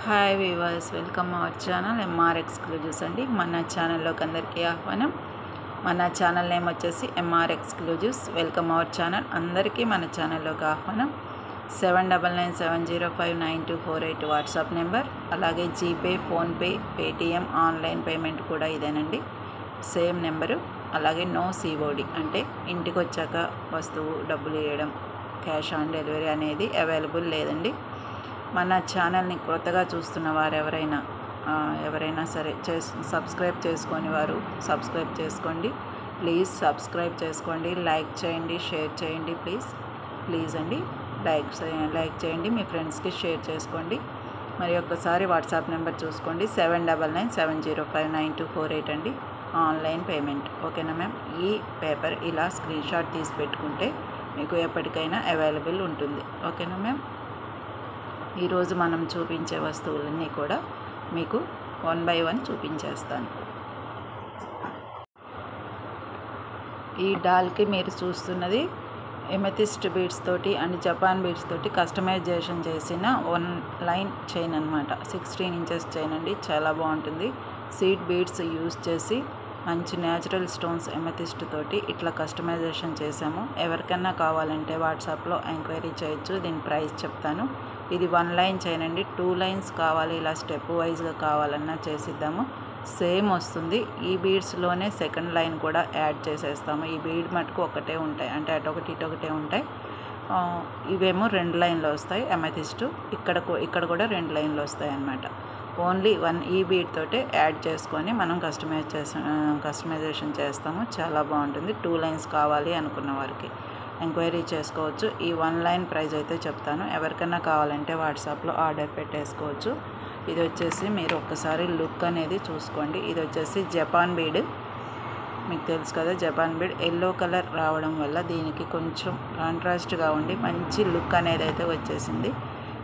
Hi viewers, welcome our channel MR exclusives అండి. మన ఛానల్లోకి అందరికీ ఆహ్వానం. మన ఛానల్ నేమ్ వచ్చేసి MR exclusives. Welcome our channel. అందరికీ మన ఛానల్లోకి ఆహ్వానం. 7997059248 వాట్సాప్ నెంబర్, అలాగే GPay, PhonePe, Paytm, online payment కూడా ఇదేనండి, సేమ్ నెంబరు. అలాగే నో సిఓడి అంటే ఇంటికి వచ్చాక వస్తువు డబ్బులు వేయడం, క్యాష్ ఆన్ డెలివరీ అనేది అవైలబుల్ లేదండి. మన ఛానల్ని కొత్తగా చూస్తున్న వారు ఎవరైనా సరే సబ్స్క్రైబ్ చేసుకొని వారు సబ్స్క్రైబ్ చేసుకోండి. ప్లీజ్ సబ్స్క్రైబ్ చేసుకోండి, లైక్ చేయండి, షేర్ చేయండి. ప్లీజ్ అండి, లైక్ చేయండి, మీ ఫ్రెండ్స్కి షేర్ చేసుకోండి. మరి ఒక్కసారి వాట్సాప్ నెంబర్ చూసుకోండి, 7997059248 అండి, ఆన్లైన్ పేమెంట్. ఓకేనా మ్యామ్? ఈ పేపర్ ఇలా స్క్రీన్ షాట్ తీసి పెట్టుకుంటే మీకు ఎప్పటికైనా అవైలబుల్ ఉంటుంది. ఓకేనా మ్యామ్? ఈరోజు మనం చూపించే వస్తువులన్నీ కూడా మీకు 1 by 1 చూపించేస్తాను. ఈ డాల్కి మీరు చూస్తున్నది ఎమెథిస్ట్ బీడ్స్ తోటి అండ్ జపాన్ బీడ్స్ తోటి కస్టమైజేషన్ చేసిన 1 లైన్ చైన్ అనమాట. 16 ఇంచెస్ చైన్ అండి, చాలా బాగుంటుంది. సీడ్ బీడ్స్ యూజ్ చేసి మంచి న్యాచురల్ స్టోన్స్ ఎమెథిస్ట్ తోటి ఇట్లా కస్టమైజేషన్ చేసాము. ఎవరికన్నా కావాలంటే వాట్సాప్లో ఎంక్వైరీ చేయొచ్చు. దీని ప్రైస్ చెప్తాను. ఇది 1 లైన్ చైన్ అండి. 2 లైన్స్ కావాలి, ఇలా స్టెప్ వైజ్గా కావాలన్నా చేసిద్దాము, సేమ్ వస్తుంది. ఈ బీడ్స్లోనే సెకండ్ లైన్ కూడా యాడ్ చేసేస్తాము. ఈ బీడ్ మటుకు ఒకటే ఉంటాయి, అంటే అటొకటి ఇటొకటే ఉంటాయి. ఇవేమో 2 లైన్లు వస్తాయి ఎమెథిస్ట్, ఇక్కడ కూడా 2 లైన్లు వస్తాయి అన్నమాట. ఓన్లీ 1 ఈ బీడ్ తోటే యాడ్ చేసుకొని మనం కస్టమైజేషన్ చేస్తాము. చాలా బాగుంటుంది. 2 లైన్స్ కావాలి అనుకున్న వారికి ఎంక్వైరీ చేసుకోవచ్చు. ఈ 1 లైన్ ప్రైస్ అయితే చెప్తాను. ఎవరికైనా కావాలంటే వాట్సాప్లో ఆర్డర్ పెట్టేసుకోవచ్చు. ఇది వచ్చేసి మీరు ఒక్కసారి లుక్ అనేది చూసుకోండి. ఇది వచ్చేసి జపాన్ బీడ్, మీకు తెలుసు కదా జపాన్ బీడ్. ఎల్లో కలర్ రావడం వల్ల దీనికి కొంచెం కాంట్రాస్ట్గా ఉండి మంచి లుక్ అనేది అయితే వచ్చేసింది.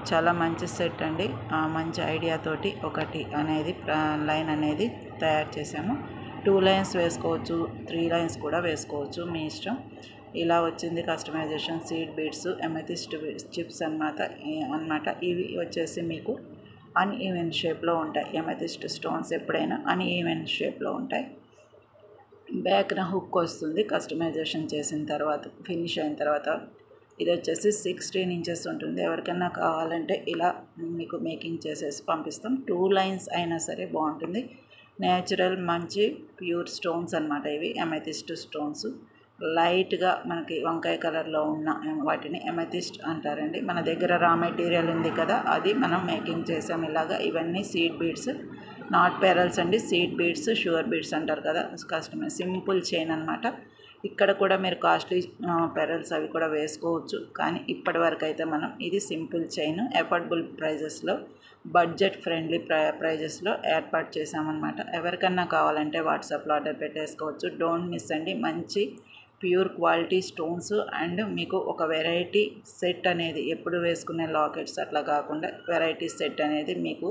చాలా మంచి సెట్ అండి. మంచి ఐడియాతోటి ఒకటి అనేది లైన్ అనేది తయారు చేసాము. 2 లైన్స్ వేసుకోవచ్చు, 3 లైన్స్ కూడా వేసుకోవచ్చు, మీ ఇష్టం. ఇలా వచ్చింది customisation. Seed beads, amethyst chips అన్నమాట. ఇవి వచ్చేసి మీకు అన్ఈవెన్ షేప్లో ఉంటాయి. ఎమెథిస్ట్ స్టోన్స్ ఎప్పుడైనా అన్ఈవెన్ షేప్లో ఉంటాయి. బ్యాక్న హుక్ వస్తుంది కస్టమైజేషన్ చేసిన తర్వాత, ఫినిష్ అయిన తర్వాత. ఇది వచ్చేసి 16 ఇంచెస్ ఉంటుంది. ఎవరికైనా కావాలంటే ఇలా మీకు మేకింగ్ చేసేసి పంపిస్తాం. 2 లైన్స్ అయినా సరే బాగుంటుంది. న్యాచురల్ మంచి ప్యూర్ స్టోన్స్ అన్నమాట. ఇవి ఎమెథిస్ట్ స్టోన్స్. లైట్గా మనకి వంకాయ కలర్లో ఉన్న వాటిని ఎమెథిస్ట్ అంటారండి. మన దగ్గర రా మెటీరియల్ ఉంది కదా, అది మనం మేకింగ్ చేసాం ఇలాగా. ఇవన్నీ సీడ్ బీడ్స్, నాట్ పెరల్స్ అండి. సీడ్ బీడ్స్, షుగర్ బీడ్స్ అంటారు కదా, కస్టమైజ్ సింపుల్ చైన్ అనమాట. ఇక్కడ కూడా మీరు కాస్ట్లీ పెరల్స్ అవి కూడా వేసుకోవచ్చు, కానీ ఇప్పటి వరకు అయితే మనం ఇది సింపుల్ చైన్ అఫోర్డబుల్ ప్రైజెస్లో, బడ్జెట్ ఫ్రెండ్లీ ప్రైజెస్లో ఏర్పాటు చేసామన్నమాట. ఎవరికన్నా కావాలంటే వాట్సాప్లో ఆర్డర్ పెట్టేసుకోవచ్చు. డోంట్ మిస్ అండి. మంచి ప్యూర్ క్వాలిటీ స్టోన్స్ అండ్ మీకు ఒక వెరైటీ సెట్ అనేది, ఎప్పుడు వేసుకునే లాకెట్స్ అట్లా కాకుండా వెరైటీ సెట్ అనేది మీకు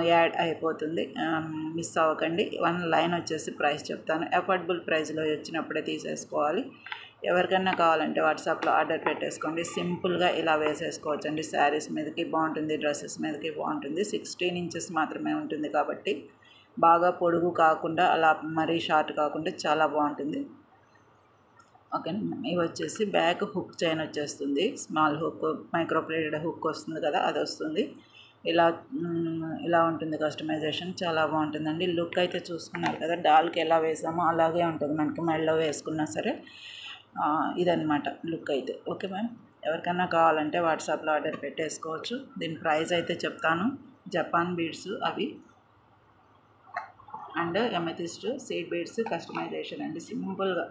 యాడ్ అయిపోతుంది. మిస్ అవ్వకండి. 1 లైన్ వచ్చేసి ప్రైస్ చెప్తాను. అఫోర్డబుల్ ప్రైస్లో వచ్చినప్పుడే తీసేసుకోవాలి. ఎవరికన్నా కావాలంటే వాట్సాప్లో ఆర్డర్ పెట్టేసుకోండి. సింపుల్గా ఇలా వేసేసుకోవచ్చు అండి. శారీస్ మీదకి బాగుంటుంది, డ్రెస్సెస్ మీదకి బాగుంటుంది. 16 ఇంచెస్ మాత్రమే ఉంటుంది కాబట్టి బాగా పొడుగు కాకుండా, అలా మరీ షార్ట్ కాకుండా చాలా బాగుంటుంది. ఓకేనా? ఇవి వచ్చేసి బ్యాక్ హుక్ చైన్ వచ్చేస్తుంది. Small hook, micro plated hook వస్తుంది కదా, అది వస్తుంది. ఇలా ఉంటుంది కస్టమైజేషన్. చాలా బాగుంటుందండి. లుక్ అయితే చూసుకున్నారు కదా, డాల్కి ఎలా వేసామో అలాగే ఉంటుంది మనకి మెడలో వేసుకున్నా సరే. ఇదన్నమాట లుక్ అయితే. Okay ma'am? ఎవరికైనా కావాలంటే వాట్సాప్లో ఆర్డర్ పెట్టేసుకోవచ్చు. దీని ప్రైస్ అయితే చెప్తాను. జపాన్ బీడ్స్ అవి and amethyst seed beads customisation అండి, సింపుల్గా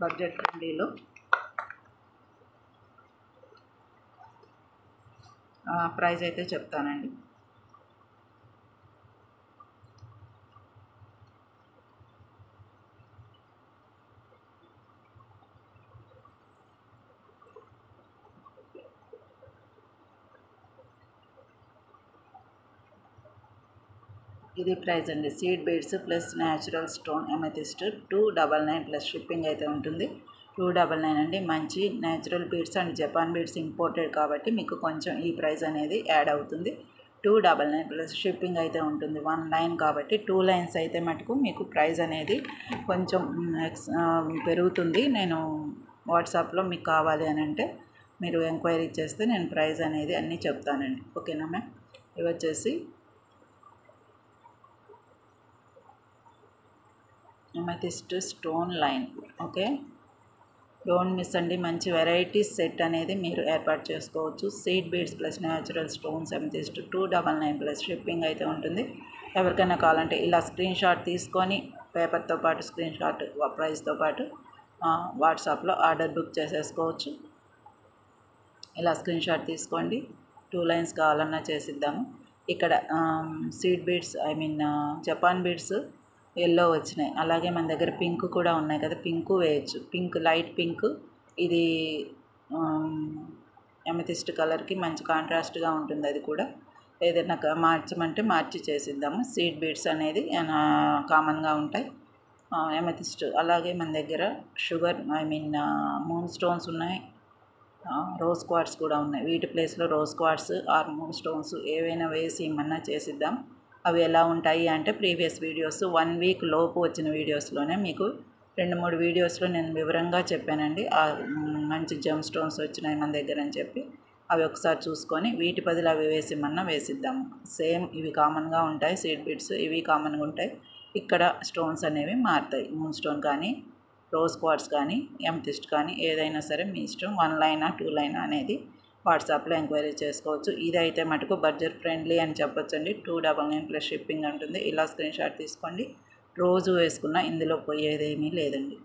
బడ్జెట్ ఫ్రెండ్లీలో. ప్రైస్ అయితే చెప్తానండి. ఇది ప్రైస్ అండి. Seed beads plus natural stone amethyst 299 plus shipping అయితే ఉంటుంది. 299 అండి. మంచి natural beads and Japan beads imported కాబట్టి మీకు కొంచెం ఈ ప్రైస్ అనేది యాడ్ అవుతుంది. 299 ప్లస్ షిప్పింగ్ అయితే ఉంటుంది. 1 లైన్ కాబట్టి 2 లైన్స్ అయితే మటుకు మీకు ప్రైస్ అనేది కొంచెం పెరుగుతుంది. నేను వాట్సాప్లో మీకు కావాలి అని అంటే మీరు ఎంక్వైరీ చేస్తే నేను ప్రైస్ అనేది అన్నీ చెప్తానండి. ఓకేనా మ్యామ్? ఇవి వచ్చేసి amethyst stone line. Okay, don't miss అండి. మంచి వెరైటీస్ సెట్ అనేది మీరు ఏర్పాటు చేసుకోవచ్చు. Seed beads plus natural stones amethyst 299 plus shipping అయితే ఉంటుంది. ఎవరికైనా కావాలంటే ఇలా స్క్రీన్ షాట్ తీసుకొని పేపర్తో పాటు స్క్రీన్ షాట్ ప్రైస్తో పాటు వాట్సాప్లో ఆర్డర్ బుక్ చేసేసుకోవచ్చు. ఇలా స్క్రీన్ షాట్ తీసుకోండి. 2 లైన్స్ కావాలన్నా చేసిద్దాము. ఇక్కడ seed beads Japan beads yellow వచ్చినాయి. అలాగే మన దగ్గర పింక్ కూడా ఉన్నాయి కదా, పింక్ వేయచ్చు. పింక్ లైట్ పింక్, ఇది అమెథిస్ట్ కలర్కి మంచి కాంట్రాస్ట్గా ఉంటుంది. అది కూడా ఏదైనా మార్చమంటే మార్చి చేసిద్దాము. సీడ్ బీడ్స్ అనేది కామన్గా ఉంటాయి అమెథిస్ట్. అలాగే మన దగ్గర షుగర్ మూన్ స్టోన్స్ ఉన్నాయి, రోజ్ క్వార్ట్స్ కూడా ఉన్నాయి. వీటి ప్లేస్లో rose quartz or moon stones ఏవైనా వేసి ఏమన్నా చేసిద్దాం. అవి ఎలా ఉంటాయి అంటే ప్రీవియస్ వీడియోస్ 1 వీక్ లోపు వచ్చిన వీడియోస్లోనే మీకు 2-3 వీడియోస్లో నేను వివరంగా చెప్పానండి. మంచి జెమ్ స్టోన్స్ వచ్చినాయి మన దగ్గర అని చెప్పి అవి ఒకసారి చూసుకొని వీటి బదులు అవి వేసిమన్నా వేసిద్దాము. సేమ్ ఇవి కామన్గా ఉంటాయి. సీడ్ బీడ్స్ ఇవి కామన్గా ఉంటాయి. ఇక్కడ స్టోన్స్ అనేవి మారుతాయి. మూన్ స్టోన్ కానీ, రోజ్ క్వార్ట్స్ కానీ, అమెథిస్ట్ కానీ ఏదైనా సరే మీ ఇష్టం. 1 లైనా 2 లైనా అనేది వాట్సాప్లో ఎంక్వైరీ చేసుకోవచ్చు. ఇదైతే మటుకు బడ్జెట్ ఫ్రెండ్లీ అని చెప్పొచ్చండి. 299 ప్లస్ షిప్పింగ్ ఉంటుంది. ఇలా స్క్రీన్ షాట్ తీసుకోండి. రోజు వేసుకున్నా ఇందులో పోయేదేమీ లేదండి.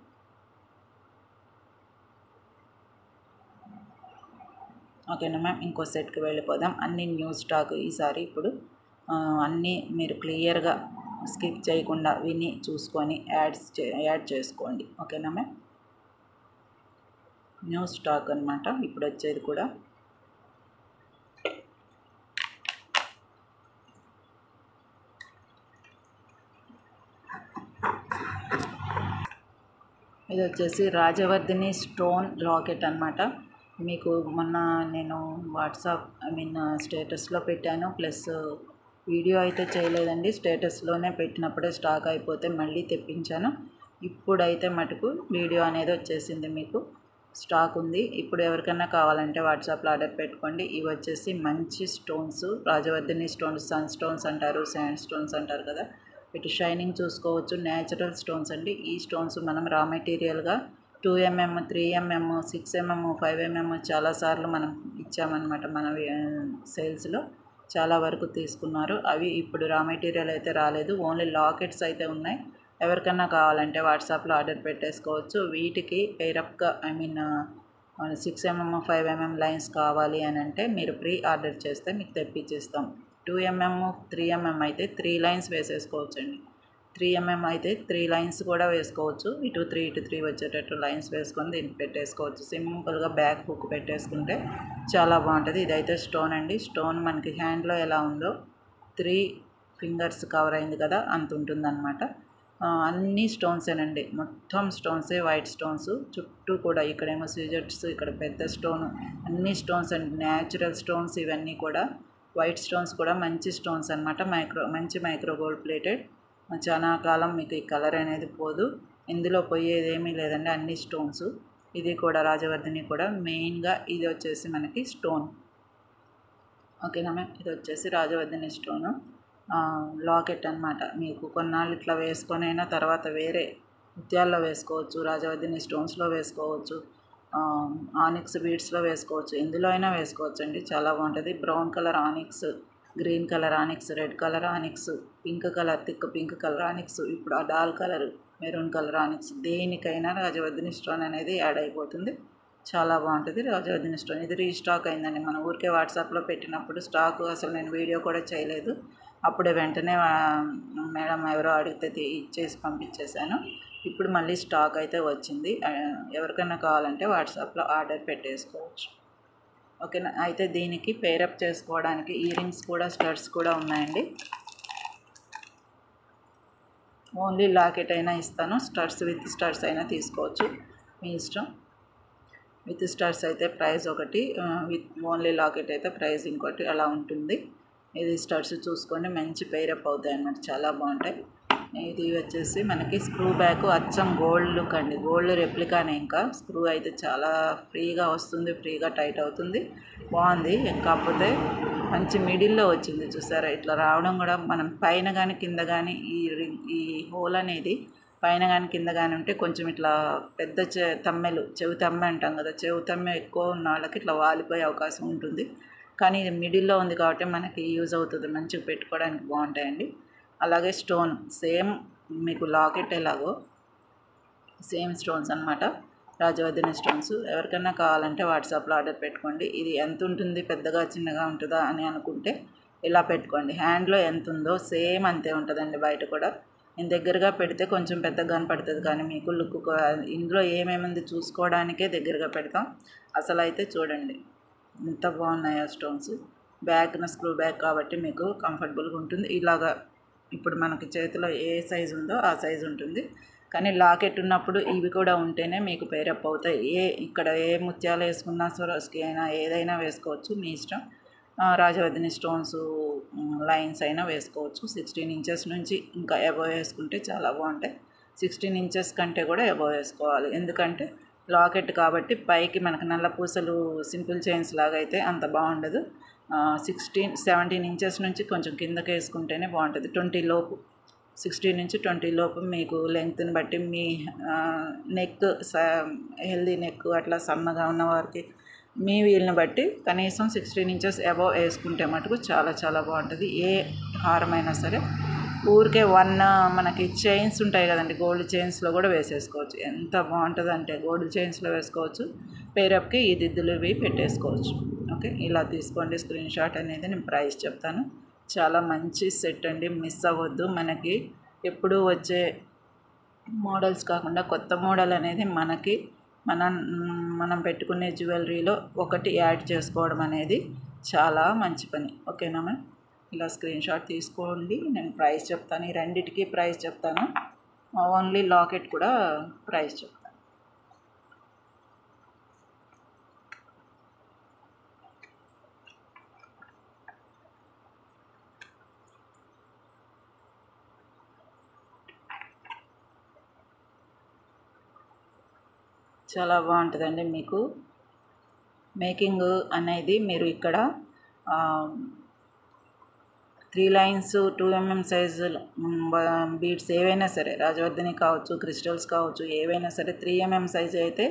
ఓకేనా మ్యామ్? ఇంకో సెట్కి వెళ్ళిపోదాం. అన్ని న్యూ స్టాక్ ఈసారి. ఇప్పుడు అన్నీ మీరు క్లియర్గా స్కిప్ చేయకుండా విని చూసుకొని యాడ్ చేసుకోండి. ఓకేనా మ్యామ్? న్యూ స్టాక్ అనమాట ఇప్పుడు వచ్చేది కూడా. ఇది వచ్చేసి రాజవర్ధిని స్టోన్ లాకెట్ అనమాట. మీకు మొన్న నేను వాట్సాప్ స్టేటస్లో పెట్టాను. ప్లస్ వీడియో అయితే చేయలేదండి. స్టేటస్లోనే పెట్టినప్పుడే స్టాక్ అయిపోతే మళ్ళీ తెప్పించాను. ఇప్పుడైతే మటుకు వీడియో అనేది వచ్చేసింది. మీకు స్టాక్ ఉంది. ఇప్పుడు ఎవరికైనా కావాలంటే వాట్సాప్లో ఆర్డర్ పెట్టుకోండి. ఇవి వచ్చేసి మంచి స్టోన్స్, రాజవర్ధిని స్టోన్స్, సన్ స్టోన్స్ అంటారు, శాండ్ స్టోన్స్ అంటారు కదా. వీటి షైనింగ్ చూసుకోవచ్చు. న్యాచురల్ స్టోన్స్ అండి. ఈ స్టోన్స్ మనం రా మెటీరియల్గా 2mm, 3mm, 6mm, 5mm చాలాసార్లు మనం ఇచ్చామన్నమాట. మన సేల్స్లో చాలా వరకు తీసుకున్నారు. అవి ఇప్పుడు రా మెటీరియల్ అయితే రాలేదు. ఓన్లీ లాకెట్స్ అయితే ఉన్నాయి. ఎవరికన్నా కావాలంటే వాట్సాప్లో ఆర్డర్ పెట్టేసుకోవచ్చు. వీటికి పేరప్గా 6mm, 5mm లైన్స్ కావాలి అని అంటే మీరు ప్రీ ఆర్డర్ చేస్తే మీకు తెప్పించేస్తాం. 2mm, 3mm అయితే 3 లైన్స్ వేసేసుకోవచ్చు అండి. 3mm అయితే 3 లైన్స్ కూడా వేసుకోవచ్చు. ఇటు 3 ఇటు 3 వచ్చేటట్టు లైన్స్ వేసుకొని దీనికి పెట్టేసుకోవచ్చు. సింపుల్గా బ్యాక్ హుక్ పెట్టేసుకుంటే చాలా బాగుంటుంది. ఇదైతే స్టోన్ అండి. స్టోన్ మనకి హ్యాండ్లో ఎలా ఉందో 3 ఫింగర్స్ కవర్ అయింది కదా అంత ఉంటుందన్నమాట. అన్నీ స్టోన్సేనండి. మొత్తం స్టోన్సే, వైట్ స్టోన్స్ చుట్టూ కూడా. ఇక్కడేమో సిజర్స్, ఇక్కడ పెద్ద స్టోన్, అన్ని స్టోన్స్ అండి. న్యాచురల్ స్టోన్స్ ఇవన్నీ కూడా. వైట్ స్టోన్స్ కూడా మంచి స్టోన్స్ అనమాట. మంచి మైక్రో గోల్డ్ ప్లేటెడ్. చాలా కాలం మీకు ఈ కలర్ అనేది పోదు. ఇందులో పోయేది ఏమీ లేదండి. అన్ని స్టోన్స్. ఇది కూడా రాజవర్ధిని కూడా మెయిన్గా ఇది వచ్చేసి మనకి స్టోన్. ఓకేనా మ్యామ్? ఇది వచ్చేసి రాజవర్ధిని స్టోను లాకెట్ అనమాట. మీకు కొన్నాళ్ళు ఇట్లా వేసుకొని అయినా తర్వాత వేరే ముత్యాల్లో వేసుకోవచ్చు, రాజవర్ధిని స్టోన్స్లో వేసుకోవచ్చు, ఆనిక్స్ బీడ్స్లో వేసుకోవచ్చు, ఎందులో అయినా వేసుకోవచ్చు అండి. చాలా బాగుంటుంది. Brown colour onyx, green colour onyx, red colour onyx, pink colour, thick pink colour onyx, ఇప్పుడు ఆ dull colour maroon colour onyx, దేనికైనా రాజవర్ధిని స్టోన్ అనేది యాడ్ అయిపోతుంది. చాలా బాగుంటుంది రాజవర్ధిని స్టోన్. ఇది రీస్టాక్ అయిందండి. మన ఊరికే వాట్సాప్లో పెట్టినప్పుడు స్టాక్ అసలు నేను వీడియో కూడా చేయలేదు. అప్పుడే వెంటనే మేడం ఎవరో అడిగితే ఇచ్చేసి పంపించేశాను. ఇప్పుడు మళ్ళీ స్టాక్ అయితే వచ్చింది. ఎవరికైనా కావాలంటే వాట్సాప్లో ఆర్డర్ పెట్టేసుకోవచ్చు. ఓకేనా? అయితే దీనికి పేరప్ చేసుకోవడానికి ఇయర్ రింగ్స్ కూడా, స్టడ్స్ కూడా ఉన్నాయండి. ఓన్లీ లాకెట్ అయినా ఇస్తాను, స్టడ్స్ విత్ స్టడ్స్ అయినా తీసుకోవచ్చు, మీ ఇష్టం. విత్ స్టడ్స్ అయితే ప్రైస్ ఒకటి, విత్ ఓన్లీ లాకెట్ అయితే ప్రైస్ ఇంకోటి, అలా ఉంటుంది. ఇది స్టడ్స్ చూసుకోండి, మంచి పేరప్ అవుతాయి అన్నమాట, చాలా బాగుంటాయి. ఇది వచ్చేసి మనకి స్క్రూ బ్యాక్, అచ్చం గోల్డ్ లుక్ అండి, గోల్డ్ రెప్లికానే. ఇంకా స్క్రూ అయితే చాలా ఫ్రీగా వస్తుంది, ఫ్రీగా టైట్ అవుతుంది, బాగుంది. కాకపోతే మంచి మిడిల్లో వచ్చింది చూసారా, ఇట్లా రావడం కూడా మనం పైన కానీ కింద కానీ ఈ హోల్ అనేది పైన కానీ కింద కానీ ఉంటే కొంచెం ఇట్లా పెద్ద చెవి తమ్మె అంటాం కదా, చెవి తమ్మె ఎక్కువ ఉన్న వాళ్ళకి ఇట్లా వాలిపోయే అవకాశం ఉంటుంది. కానీ ఇది మిడిల్లో ఉంది కాబట్టి మనకి యూజ్ అవుతుంది, మంచిగా పెట్టుకోవడానికి బాగుంటాయండి. అలాగే స్టోన్ సేమ్ మీకు లాకెట్ ఎలాగో సేమ్ స్టోన్స్ అనమాట, రాజవర్ధిని స్టోన్స్. ఎవరికైనా కావాలంటే వాట్సాప్లో ఆర్డర్ పెట్టుకోండి. ఇది ఎంత ఉంటుంది, పెద్దగా చిన్నగా ఉంటుందా అని అనుకుంటే ఇలా పెట్టుకోండి. హ్యాండ్లో ఎంత ఉందో సేమ్ అంతే ఉంటుందండి బయట కూడా. నేను దగ్గరగా పెడితే కొంచెం పెద్దగా కనపడుతుంది, కానీ మీకు లుక్ ఇందులో ఏమేమి ఉంది చూసుకోవడానికే దగ్గరగా పెడతాం. అసలు అయితే చూడండి ఎంత బాగున్నాయో స్టోన్స్. బ్యాగ్న స్క్రూ బ్యాగ్ కాబట్టి మీకు కంఫర్టబుల్గా ఉంటుంది. ఇలాగా ఇప్పుడు మనకి చేతిలో ఏ సైజు ఉందో ఆ సైజు ఉంటుంది, కానీ లాకెట్ ఉన్నప్పుడు ఇవి కూడా ఉంటేనే మీకు పేరప్ అవుతాయి. ఇక్కడ ఏ ముత్యాలు వేసుకున్నా, సొరస్కి అయినా ఏదైనా వేసుకోవచ్చు, మీ ఇష్టం. రాజవర్ధిని స్టోన్స్ లైన్స్ అయినా వేసుకోవచ్చు. 16 ఇంచెస్ నుంచి ఇంకా అబోవ్ వేసుకుంటే చాలా బాగుంటాయి. 16 ఇంచెస్ కంటే కూడా అబోవ్ వేసుకోవాలి, ఎందుకంటే లాకెట్ కాబట్టి పైకి మనకు నల్ల పూసలు సింపుల్ చైన్స్ లాగా అయితే అంత బాగుండదు. 17 ఇంచెస్ నుంచి కొంచెం కిందకి వేసుకుంటేనే బాగుంటుంది. 20 లోపు, 16 నుంచి 20 లోపు మీకు లెంగ్త్ని బట్టి, మీ నెక్ హెల్దీ నెక్ అట్లా సన్నగా ఉన్న వారికి మీ వీలుని బట్టి కనీసం 16 ఇంచెస్ అబోవ్ వేసుకుంటే మటుకు చాలా చాలా బాగుంటుంది. ఏ హారమైనా సరే ఊరికే మనకి చైన్స్ ఉంటాయి కదండి, గోల్డ్ చైన్స్లో కూడా వేసేసుకోవచ్చు. ఎంత బాగుంటుంది అంటే గోల్డ్ చైన్స్లో వేసుకోవచ్చు, పేరప్కి ఈ దిద్దులు ఇవి పెట్టేసుకోవచ్చు. ఓకే, ఇలా తీసుకోండి స్క్రీన్ షాట్ అనేది. నేను ప్రైస్ చెప్తాను. చాలా మంచి సెట్ అండి, మిస్ అవ్వద్దు. మనకి ఎప్పుడూ వచ్చే మోడల్స్ కాకుండా కొత్త మోడల్ అనేది మనకి మనం పెట్టుకునే జ్యువెలరీలో ఒకటి యాడ్ చేసుకోవడం అనేది చాలా మంచి పని. ఓకేనా మ్యామ్, ఇలా స్క్రీన్ షాట్ తీసుకోండి. నేను ప్రైస్ చెప్తాను, ఈ రెండిటికి ప్రైస్ చెప్తాను, ఓన్లీ లాకెట్ కూడా ప్రైస్ చెప్తాను. చాలా బాగుంటుందండి. మీకు మేకింగ్ అనేది మీరు ఇక్కడ 3 లైన్స్ 2 mm సైజు బీడ్స్ ఏవైనా సరే, రాజవర్ధిని కావచ్చు, క్రిస్టల్స్ కావచ్చు, ఏవైనా సరే 3 mm సైజు అయితే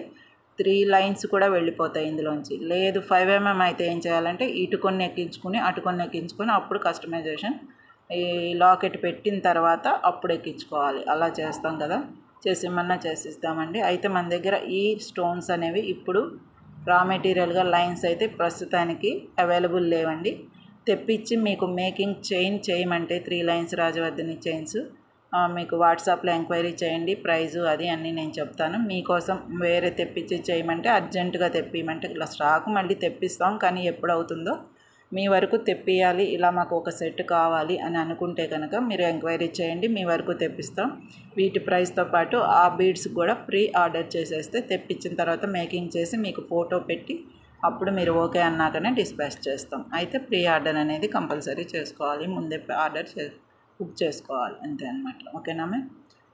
3 లైన్స్ కూడా వెళ్ళిపోతాయి ఇందులోంచి. లేదు 5 mm అయితే ఏం చేయాలంటే ఇటు కొన్ని ఎక్కించుకుని అటు కొన్ని ఎక్కించుకొని అప్పుడు కస్టమైజేషన్ ఈ లాకెట్ పెట్టిన తర్వాత అప్పుడు ఎక్కించుకోవాలి. అలా చేస్తాం కదా, చేసిమన్నా చేసిస్తామండి. అయితే మన దగ్గర ఈ స్టోన్స్ అనేవి ఇప్పుడు రా మెటీరియల్గా లైన్స్ అయితే ప్రస్తుతానికి అవైలబుల్ లేవండి. తెప్పించి మీకు మేకింగ్ చైన్ చేయమంటే 3 లైన్స్ రాజవర్ధిని చైన్స్ మీకు వాట్సాప్లో ఎంక్వైరీ చేయండి, ప్రైజు అది అన్నీ నేను చెప్తాను. మీకోసం వేరే తెప్పించి చేయమంటే అర్జెంటుగా తెప్పిమంటే ఇలా స్టాక్ మళ్ళీ తెప్పిస్తాం, కానీ ఎప్పుడు అవుతుందో మీ వరకు తెప్పియాలి, ఇలా మాకు ఒక సెట్ కావాలి అని అనుకుంటే కనుక మీరు ఎంక్వైరీ చేయండి, మీ వరకు తెప్పిస్తాం. వీటి ప్రైస్తో పాటు ఆ బీడ్స్ కూడా ప్రీ ఆర్డర్ చేసేస్తే తెప్పించిన తర్వాత మేకింగ్ చేసి మీకు ఫోటో పెట్టి అప్పుడు మీరు ఓకే అన్నాకనే డిస్పాచ్ చేస్తాం. అయితే ప్రీ ఆర్డర్ అనేది కంపల్సరీ చేసుకోవాలి, ముందే ఆర్డర్ బుక్ చేసుకోవాలి, అంతే అనమాట. ఓకేనా ma'am,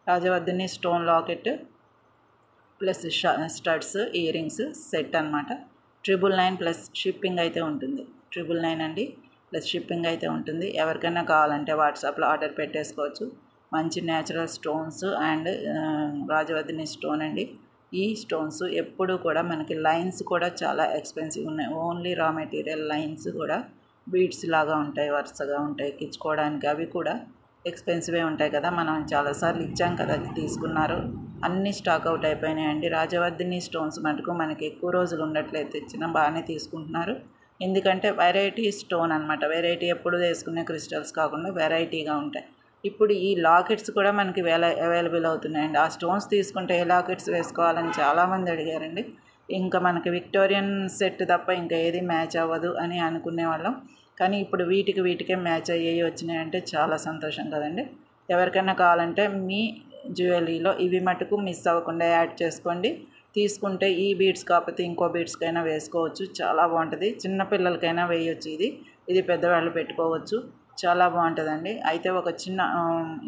Rajavardhini stone locket plus studs ear rings set అనమాట. 999 ప్లస్ షిప్పింగ్ అయితే ఉంటుంది. 999 అండి, ప్లస్ షిప్పింగ్ అయితే ఉంటుంది. ఎవరికైనా కావాలంటే వాట్సాప్లో ఆర్డర్ పెట్టేసుకోవచ్చు. మంచి న్యాచురల్ స్టోన్స్ అండ్ రాజవర్ధిని స్టోన్ అండి. ఈ స్టోన్స్ ఎప్పుడు కూడా మనకి లైన్స్ కూడా చాలా ఎక్స్పెన్సివ్ ఉన్నాయి. ఓన్లీ రా మెటీరియల్ లైన్స్ కూడా బీడ్స్ లాగా ఉంటాయి, వరుసగా ఉంటాయి ఎక్కించుకోవడానికి. అవి కూడా ఎక్స్పెన్సివే ఉంటాయి కదా, మనం చాలాసార్లు ఇచ్చాం కదా, తీసుకున్నారు. అన్నీ స్టాక్ అవుట్ అయిపోయినాయండి. రాజవర్ధిని స్టోన్స్ మటుకు మనకి ఎక్కువ రోజులు ఉండట్లేదు, తెచ్చినా బాగానే తీసుకుంటున్నారు. ఎందుకంటే వెరైటీ స్టోన్ అనమాట, వెరైటీ ఎప్పుడు వేసుకునే క్రిస్టల్స్ కాకుండా వెరైటీగా ఉంటాయి. ఇప్పుడు ఈ లాకెట్స్ కూడా మనకి అవైలబుల్ అవుతున్నాయండి. ఆ స్టోన్స్ తీసుకుంటే ఏ లాకెట్స్ వేసుకోవాలని చాలామంది అడిగారండి. ఇంకా మనకి విక్టోరియన్ సెట్ తప్ప ఇంకా ఏది మ్యాచ్ అవ్వదు అని అనుకునే వాళ్ళం, కానీ ఇప్పుడు వీటికే మ్యాచ్ అయ్యేవి వచ్చినాయంటే చాలా సంతోషం కదండి. ఎవరికైనా కావాలంటే మీ జ్యువెలరీలో ఇవి మటుకు మిస్ అవ్వకుండా యాడ్ చేసుకోండి. తీసుకుంటే ఈ బీడ్స్ కాకపోతే ఇంకో బీడ్స్కైనా వేసుకోవచ్చు, చాలా బాగుంటుంది. చిన్నపిల్లలకైనా వేయొచ్చు. ఇది ఇది పెద్దవాళ్ళు పెట్టుకోవచ్చు, చాలా బాగుంటుందండి. అయితే ఒక చిన్న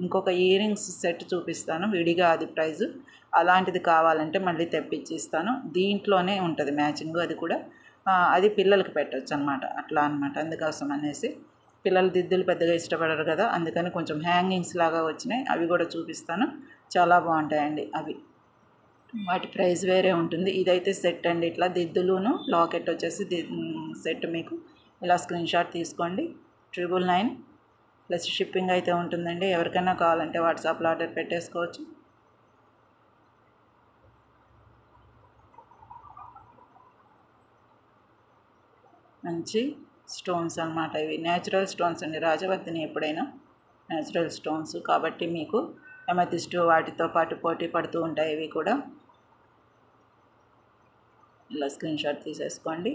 ఇంకొక ఇయర్ రింగ్స్ సెట్ చూపిస్తాను విడిగా, అది ప్రైజు. అలాంటిది కావాలంటే మళ్ళీ తెప్పించి ఇస్తాను. దీంట్లోనే ఉంటుంది మ్యాచింగ్, అది కూడా అది పిల్లలకి పెట్టచ్చు అనమాట, అట్లా అనమాట. అందుకోసం అనేసి పిల్లలు దిద్దులు పెద్దగా ఇష్టపడరు కదా, అందుకని కొంచెం హ్యాంగింగ్స్ లాగా వచ్చినాయి, అవి కూడా చూపిస్తాను. చాలా బాగుంటాయండి అవి. వాటి ప్రైస్ వేరే ఉంటుంది. ఇదైతే సెట్ అండి, ఇట్లా దిద్దులును లాకెట్ వచ్చేసి సెట్ మీకు ఇలా స్క్రీన్ షాట్ తీసుకోండి. 999 ప్లస్ షిప్పింగ్ అయితే ఉంటుందండి. ఎవరికైనా కావాలంటే వాట్సాప్లో ఆర్డర్ పెట్టేసుకోవచ్చు. మంచి స్టోన్స్ అన్నమాట, ఇవి న్యాచురల్ స్టోన్స్ అండి. రాజవర్ధిని ఎప్పుడైనా న్యాచురల్ స్టోన్స్ కాబట్టి మీకు ఎమతిస్ట్ వాటితో పాటు పోటీ పడుతూ ఉంటాయి. ఇవి కూడా ఇలా స్క్రీన్ షాట్ తీసేసుకోండి.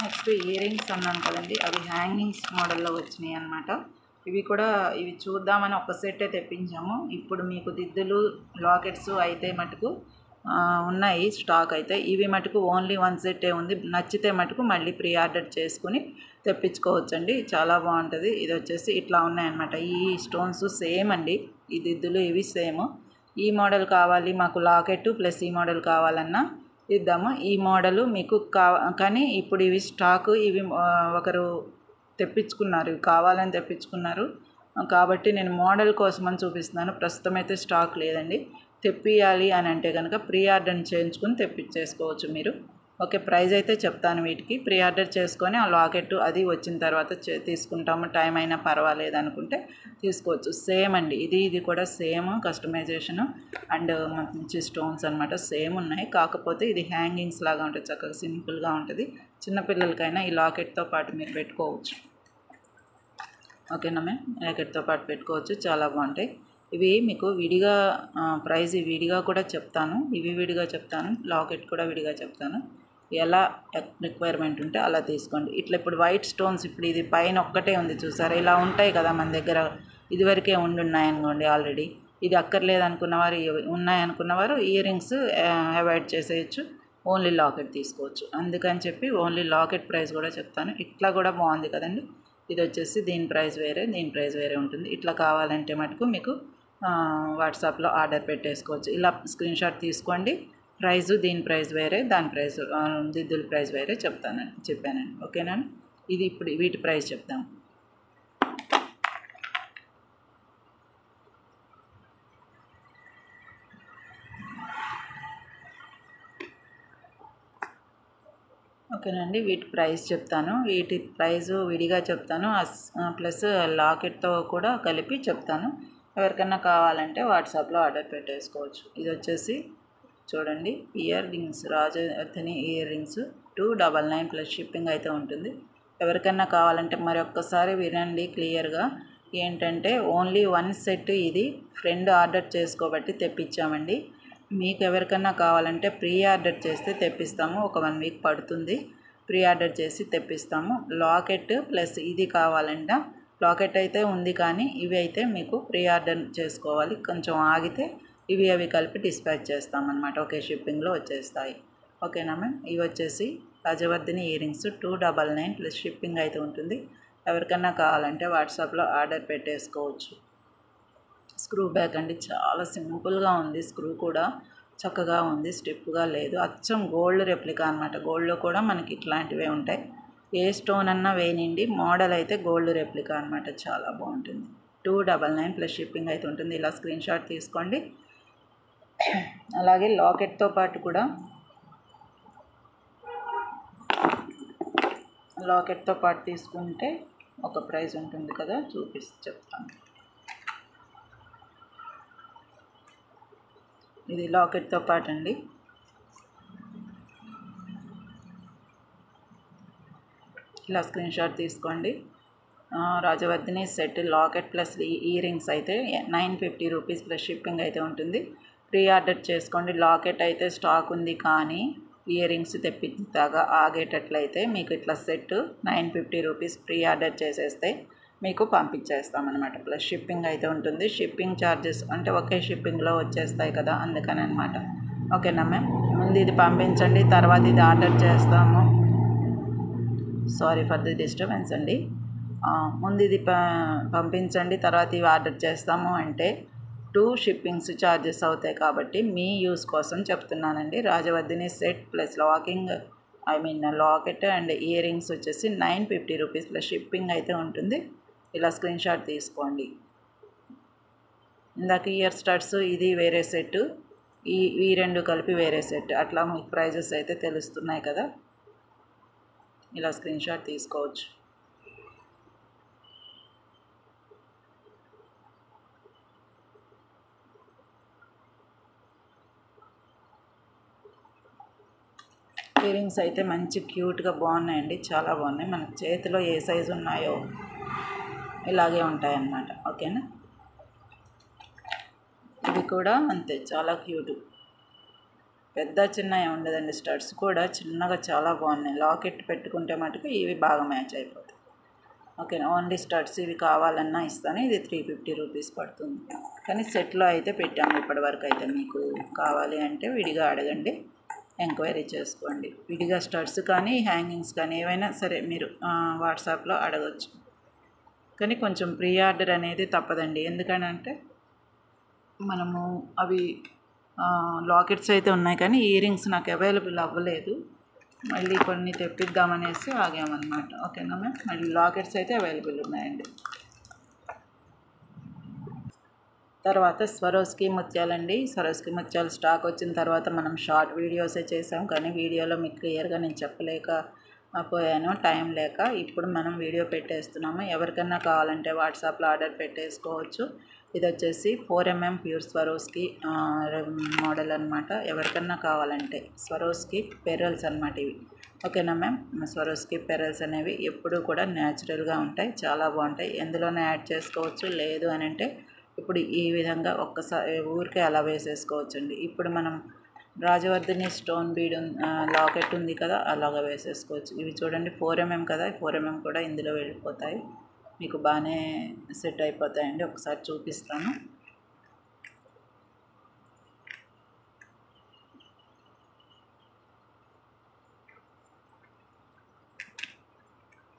నెక్స్ట్ ఇయర్ రింగ్స్ అన్నాను కదండి, అవి హ్యాంగింగ్స్ మోడల్లో వచ్చినాయి అన్నమాట. ఇవి కూడా ఇవి చూద్దామని ఒక సెట్టే తెప్పించాము. ఇప్పుడు మీకు దిద్దులు లాకెట్స్ అయితే మటుకు ఉన్నాయి స్టాక్ అయితే. ఇవి మటుకు ఓన్లీ 1 సెట్టే ఉంది. నచ్చితే మటుకు మళ్ళీ ప్రీ ఆర్డర్ చేసుకుని తెప్పించుకోవచ్చండి, చాలా బాగుంటుంది. ఇది వచ్చేసి ఇట్లా ఉన్నాయన్నమాట. ఈ స్టోన్స్ సేమ్ అండి, ఈ దిద్దులు ఇవి సేమ్. ఈ మోడల్ కావాలి మాకు లాకెట్ ప్లస్ ఈ మోడల్ కావాలన్నా ఇద్దాము. ఈ మోడలు మీకు కానీ ఇప్పుడు ఇవి స్టాకు, ఇవి ఒకరు తెప్పించుకున్నారు, ఇవి కావాలని తెప్పించుకున్నారు కాబట్టి నేను మోడల్ కోసమని చూపిస్తున్నాను. ప్రస్తుతం అయితే స్టాక్ లేదండి. తెప్పియాలి అని అంటే కనుక ప్రీ ఆర్డర్ చేయించుకుని తెప్పించేసుకోవచ్చు మీరు. ఓకే, ప్రైస్ అయితే చెప్తాను. వీటికి ప్రీ ఆర్డర్ చేసుకొని ఆ లాకెట్ అది వచ్చిన తర్వాత తీసుకుంటాము, టైం అయినా పర్వాలేదు అనుకుంటే తీసుకోవచ్చు. సేమ్ అండి, ఇది కూడా సేమ్ కస్టమైజేషన్ అండ్ మంచి స్టోన్స్ అనమాట, సేమ్ ఉన్నాయి. కాకపోతే ఇది హ్యాంగింగ్స్ లాగా ఉంటుంది, చక్కగా సింపుల్గా ఉంటుంది. చిన్నపిల్లలకైనా ఈ లాకెట్తో పాటు మీరు పెట్టుకోవచ్చు. ఓకేనా మ్యామ్, లాకెట్తో పాటు పెట్టుకోవచ్చు, చాలా బాగుంటాయి. ఇవి మీకు విడిగా ప్రైస్ విడిగా కూడా చెప్తాను, ఇవి విడిగా చెప్తాను, లాకెట్ కూడా విడిగా చెప్తాను. ఎలా రిక్వైర్మెంట్ ఉంటే అలా తీసుకోండి. ఇట్లా ఇప్పుడు వైట్ స్టోన్స్, ఇప్పుడు ఇది పైన ఒక్కటే ఉంది చూసారా, ఇలా ఉంటాయి కదా మన దగ్గర, ఇదివరకే ఉన్నాయనుకోండి ఆల్రెడీ. ఇది అక్కర్లేదు అనుకున్నవారు, ఉన్నాయనుకున్నవారు ఇయర్ రింగ్స్ అవాయిడ్ చేసేయచ్చు, ఓన్లీ లాకెట్ తీసుకోవచ్చు. అందుకని చెప్పి ఓన్లీ లాకెట్ ప్రైస్ కూడా చెప్తాను. ఇట్లా కూడా బాగుంది కదండి, ఇది వచ్చేసి దీని ప్రైస్ వేరే, దీని ప్రైస్ వేరే ఉంటుంది. ఇట్లా కావాలంటే మటుకు మీకు వాట్సాప్లో ఆర్డర్ పెట్టేసుకోవచ్చు. ఇలా స్క్రీన్ షాట్ తీసుకోండి. ప్రైజు దీని ప్రైస్ వేరే, దాని ప్రైస్ దిద్దుల ప్రైస్ వేరే చెప్పానండి. ఓకేనా, ఇది ఇప్పుడు వీటి ప్రైస్ చెప్తాం. ఓకేనండి, వీటి ప్రైస్ చెప్తాను. వీటి ప్రైజు విడిగా చెప్తాను, ప్లస్ లాకెట్తో కూడా కలిపి చెప్తాను. ఎవరికైనా కావాలంటే వాట్సాప్లో ఆర్డర్ పెట్టేసుకోవచ్చు. ఇది వచ్చేసి చూడండి, ear rings, రాజవర్ధిని ear rings 299 plus shipping అయితే ఉంటుంది. ఎవరికైనా కావాలంటే మరొక్కసారి వినండి క్లియర్గా. ఏంటంటే ఓన్లీ 1 సెట్, ఇది ఫ్రెండ్ ఆర్డర్ చేసుకోబట్టి తెప్పించామండి. మీకు ఎవరికన్నా కావాలంటే ప్రీ ఆర్డర్ చేస్తే తెప్పిస్తాము, ఒక 1 వీక్ పడుతుంది. ప్రీ ఆర్డర్ చేసి తెప్పిస్తాము. లాకెట్ ప్లస్ ఇది కావాలంట, లాకెట్ అయితే ఉంది కానీ ఇవి అయితే మీకు ప్రీ ఆర్డర్ చేసుకోవాలి. కొంచెం ఆగితే ఇవి అవి కలిపి డిస్పాచ్ చేస్తామన్నమాట, ఒకే షిప్పింగ్లో వచ్చేస్తాయి. ఓకేనా మ్యామ్, ఇవి వచ్చేసి రాజవర్ధిని ఇయర్ రింగ్స్ 299 ప్లస్ షిప్పింగ్ అయితే ఉంటుంది. ఎవరికన్నా కావాలంటే వాట్సాప్లో ఆర్డర్ పెట్టేసుకోవచ్చు. స్క్రూ బ్యాక్ అండి, చాలా సింపుల్గా ఉంది, స్క్రూ కూడా చక్కగా ఉంది, స్టిఫ్గా లేదు. అచ్చం గోల్డ్ రెప్లికా అనమాట. గోల్డ్లో కూడా మనకి ఇట్లాంటివే ఉంటాయి, ఏ స్టోన్ అన్నా వేయనండి. మోడల్ అయితే గోల్డ్ రెప్లికా అనమాట, చాలా బాగుంటుంది. 299 ప్లస్ షిప్పింగ్ అయితే ఉంటుంది. ఇలా స్క్రీన్ షాట్ తీసుకోండి. అలాగే లాకెట్తో పాటు కూడా, లాకెట్తో పాటు తీసుకుంటే ఒక ప్రైస్ ఉంటుంది కదా, చెప్తాను. ఇది లాకెట్తో పాటు అండి. ఇలా స్క్రీన్ షాట్ తీసుకోండి. Rajavardhini set locket plus ear rings అయితే 950 రూపీస్ ప్లస్ షిప్పింగ్ అయితే ఉంటుంది. ప్రీ ఆర్డర్ చేసుకోండి. లాకెట్ అయితే స్టాక్ ఉంది కానీ ఇయర్ రింగ్స్ తెప్పించాగా ఆగేటట్లయితే మీకు ఇట్లా సెట్ 950 రూపీస్ ప్రీ ఆర్డర్ చేసేస్తే మీకు పంపించేస్తామన్నమాట. ప్లస్ షిప్పింగ్ అయితే ఉంటుంది. షిప్పింగ్ ఛార్జెస్ అంటే ఒకే షిప్పింగ్లో వచ్చేస్తాయి కదా, అందుకని అనమాట. ఓకేనా మ్యామ్? ముందు ఇది పంపించండి, తర్వాత ఇది ఆర్డర్ చేస్తాము. సారీ ఫర్ ది డిస్టర్బెన్స్ అండి. ముందు ఇది పంపించండి, తర్వాత ఇవి ఆర్డర్ చేస్తాము అంటే 2 షిప్పింగ్స్ ఛార్జెస్ అవుతాయి. కాబట్టి మీ యూస్ కోసం చెప్తున్నానండి. Rajavardhini set plus locket and ear rings వచ్చేసి 950 రూపీస్ ప్లస్ షిప్పింగ్ అయితే ఉంటుంది. ఇలా స్క్రీన్ షాట్ తీసుకోండి. ఇందాక ఇయర్ స్టడ్స్ ఇది వేరే సెట్, ఈ రెండు కలిపి వేరే సెట్, అట్లా మీకు ప్రైజెస్ అయితే తెలుస్తున్నాయి కదా. ఇలా స్క్రీన్ షాట్ తీసుకోవచ్చు. ఇయర్ రింగ్స్ అయితే మంచి క్యూట్గా బాగున్నాయండి, చాలా బాగున్నాయి. మన చేతిలో ఏ సైజు ఉన్నాయో ఇలాగే ఉంటాయన్నమాట. ఓకేనా? ఇది కూడా అంతే, చాలా క్యూట్. పెద్ద చిన్న ఏమి ఉండదండి. స్టడ్స్ కూడా చిన్నగా చాలా బాగున్నాయి. లాకెట్ పెట్టుకుంటే మటుకు ఇవి బాగా మ్యాచ్ అయిపోతాయి. ఓకేనా? ఓన్లీ స్టడ్స్ ఇవి కావాలన్నా ఇస్తాను. ఇది 350 రూపీస్ పడుతుంది. కానీ సెట్లో అయితే పెట్టాము ఇప్పటివరకు. అయితే మీకు కావాలి అంటే విడిగా అడగండి, ఎంక్వైరీ చేసుకోండి. విడిగా స్టడ్స్ కానీ హ్యాంగింగ్స్ కానీ ఏవైనా సరే మీరు వాట్సాప్లో అడగచ్చు. కానీ కొంచెం ప్రీ ఆర్డర్ అనేది తప్పదండి. ఎందుకంటే మనము అవి లాకెట్స్ అయితే ఉన్నాయి, కానీ ఇయర్ రింగ్స్ నాకు అవైలబుల్ అవ్వలేదు. మళ్ళీ కొన్ని తెప్పిద్దామనేసి ఆగామన్నమాట. ఓకేనా మ్యామ్? మళ్ళీ లాకెట్స్ అయితే అవైలబుల్ ఉన్నాయండి. తర్వాత స్వరోస్కి ముత్యాలండి. స్వరోస్కి ముత్యాలు స్టాక్ వచ్చిన తర్వాత మనం షార్ట్ వీడియోసే చేసాం, కానీ వీడియోలో మీకు క్లియర్గా నేను చెప్పలేకపోయాను, టైం లేక. ఇప్పుడు మనం వీడియో పెట్టేస్తున్నాము. ఎవరికన్నా కావాలంటే వాట్సాప్లో ఆర్డర్ పెట్టేసుకోవచ్చు. ఇది వచ్చేసి 4mm ప్యూర్ స్వరోస్కి మోడల్ అనమాట. ఎవరికన్నా కావాలంటే స్వరోస్కి పెరల్స్ అనమాట ఇవి. ఓకేనా మ్యామ్? స్వరోస్కి పెరల్స్ అనేవి ఎప్పుడూ కూడా న్యాచురల్గా ఉంటాయి, చాలా బాగుంటాయి. ఎందులోనే యాడ్ చేసుకోవచ్చు. లేదు అని అంటే ఇప్పుడు ఈ విధంగా ఒక్కసారి ఊరికే అలా వేసేసుకోవచ్చండి. ఇప్పుడు మనం రాజవర్ధిని స్టోన్ బీడ్ లాకెట్ ఉంది కదా, అలాగా వేసేసుకోవచ్చు. ఇవి చూడండి 4mm కదా, 4mm కూడా ఇందులో వెళ్ళిపోతాయి. మీకు బాగానే సెట్ అయిపోతాయండి. ఒకసారి చూపిస్తాను.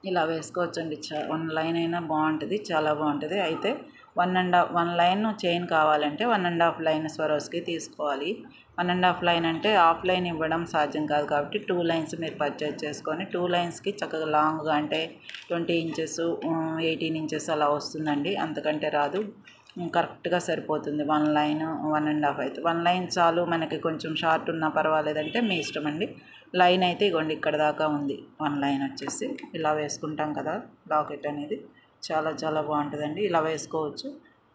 ఇలా వేసుకోవచ్చండి. 1 లైన్ అయినా బాగుంటుంది, చాలా బాగుంటుంది. అయితే 1 లైన్ చైన్ కావాలంటే 1.5 లైన్ స్వరోస్కి తీసుకోవాలి. 1.5 లైన్ అంటే హాఫ్ లైన్ ఇవ్వడం సాధ్యం కాదు, కాబట్టి 2 లైన్స్ మీరు పర్చేజ్ చేసుకొని 2 లైన్స్కి చక్కగా లాంగ్గా అంటే 20 ఇంచెస్ 18 ఇంచెస్ అలా వస్తుందండి. అంతకంటే రాదు, కరెక్ట్గా సరిపోతుంది. 1 లైన్ 1.5 అయితే 1 లైన్ చాలు. మనకి కొంచెం షార్ట్ ఉన్నా పర్వాలేదంటే మీ ఇష్టం అండి. లైన్ అయితే ఇగోండి ఇక్కడ దాకా ఉంది. 1 లైన్ వచ్చేసి ఇలా వేసుకుంటాం కదా లాకెట్ అనేది, చాలా చాలా బాగుంటుందండి. ఇలా వేసుకోవచ్చు,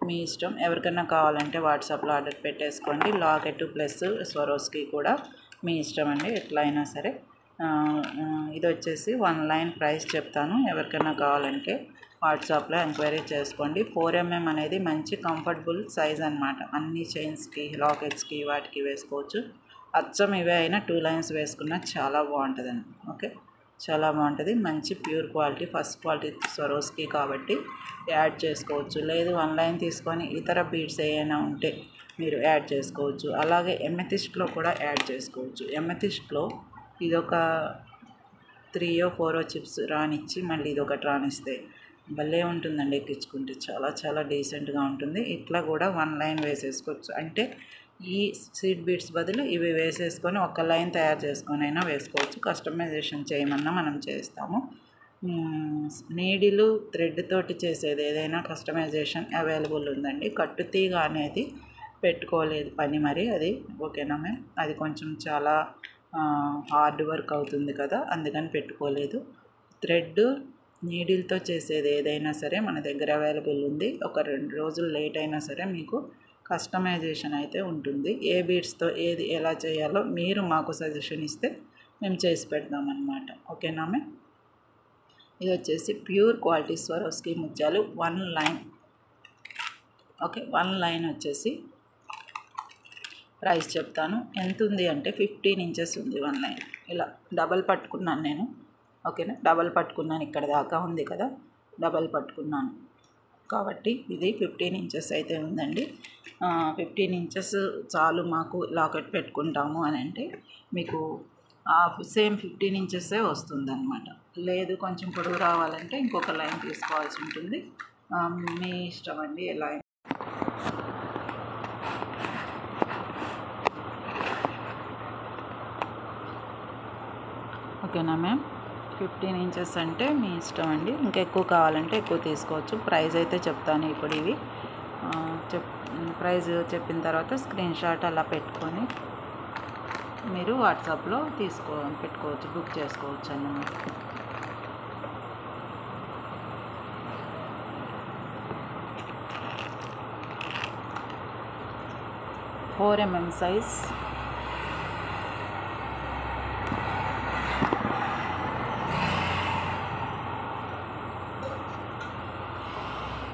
మీ ఇష్టం. ఎవరికైనా కావాలంటే వాట్సాప్లో ఆర్డర్ పెట్టేసుకోండి. లాకెట్ ప్లస్ స్వరోస్కి కూడా మీ ఇష్టం అండి, ఎట్లా అయినా సరే. ఇది వచ్చేసి 1 లైన్ ప్రైస్ చెప్తాను. ఎవరికైనా కావాలంటే వాట్సాప్లో ఎంక్వైరీ చేసుకోండి. 4mm అనేది మంచి కంఫర్టబుల్ సైజ్ అనమాట. అన్ని చైన్స్కి లాకెట్స్కి వాటికి వేసుకోవచ్చు. అచ్చం ఇవే అయినా 2 లైన్స్ వేసుకున్నా చాలా బాగుంటుందండి. ఓకే, చాలా బాగుంటుంది. మంచి pure quality, first quality Swarovski కాబట్టి యాడ్ చేసుకోవచ్చు. లేదు 1 లైన్ తీసుకొని ఇతర బీడ్స్ ఏమైనా ఉంటే మీరు యాడ్ చేసుకోవచ్చు. అలాగే ఎమెథిస్ట్లో కూడా యాడ్ చేసుకోవచ్చు. ఎమెథిస్ట్లో ఇదొక 3 or 4 చిప్స్ రానిచ్చి మళ్ళీ ఇదొకటి రానిస్తే భలే ఉంటుందండి. ఎక్కించుకుంటే చాలా చాలా డీసెంట్గా ఉంటుంది. ఇట్లా కూడా 1 లైన్ వేసేసుకోవచ్చు. అంటే ఈ సీడ్ బీడ్స్ బదులు ఇవి వేసేసుకొని ఒక లైన్ తయారు చేసుకొని అయినా వేసుకోవచ్చు. కస్టమైజేషన్ చేయమన్నా మనం చేస్తాము. నీడిలు థ్రెడ్ తోటి చేసేది ఏదైనా కస్టమైజేషన్ అవైలబుల్ ఉందండి. కట్టుతీగ అనేది పెట్టుకోలేదు పని మరి అది. ఓకేనా మ్యామ్? అది కొంచెం చాలా హార్డ్ వర్క్ అవుతుంది కదా, అందుకని పెట్టుకోలేదు. థ్రెడ్ నీడిల్తో చేసేది ఏదైనా సరే మన దగ్గర అవైలబుల్ ఉంది. ఒక 2 రోజులు లేట్ అయినా సరే మీకు కస్టమైజేషన్ అయితే ఉంటుంది. ఏ బీడ్స్తో ఏది ఎలా చేయాలో మీరు మాకు సజెషన్ ఇస్తే మేము చేసి పెడతామన్నమాట. ఓకేనా మ్యామ్? ఇది వచ్చేసి ప్యూర్ క్వాలిటీ స్వరోస్కి ముత్యాలు 1 లైన్. ఓకే, 1 లైన్ వచ్చేసి ప్రైస్ చెప్తాను. ఎంత ఉంది అంటే 15 ఇంచెస్ ఉంది వన్ లైన్. ఇలా డబల్ పట్టుకున్నాను నేను, ఓకేనా. డబల్ పట్టుకున్నాను, ఇక్కడ దాకా ఉంది కదా, డబల్ పట్టుకున్నాను కాబట్టి ఇది 15 ఇంచెస్ అయితే ఉందండి. 15 ఇంచెస్ చాలు మాకు లాకెట్ పెట్టుకుంటాము అని అంటే మీకు సేమ్ 15 ఇంచెసే వస్తుందన్నమాట. లేదు కొంచెం పొడవు రావాలంటే ఇంకొక లైన్ తీసుకోవాల్సి ఉంటుంది. మీ ఇష్టం అండి ఎలా. ఓకేనా మ్యామ్, 15 ఇంచెస్ అంటే మీ ఇష్టం అండి. ఇంకా ఎక్కువ కావాలంటే ఎక్కువ తీసుకోవచ్చు. ప్రైస్ అయితే చెప్తాను ఇప్పుడు. ఇవి ప్రైస్ చెప్పిన తర్వాత స్క్రీన్ షాట్ అలా పెట్టుకొని మీరు వాట్సాప్లో పెట్టుకోవచ్చు, బుక్ చేసుకోవచ్చు అన్నమాట. Four mm size,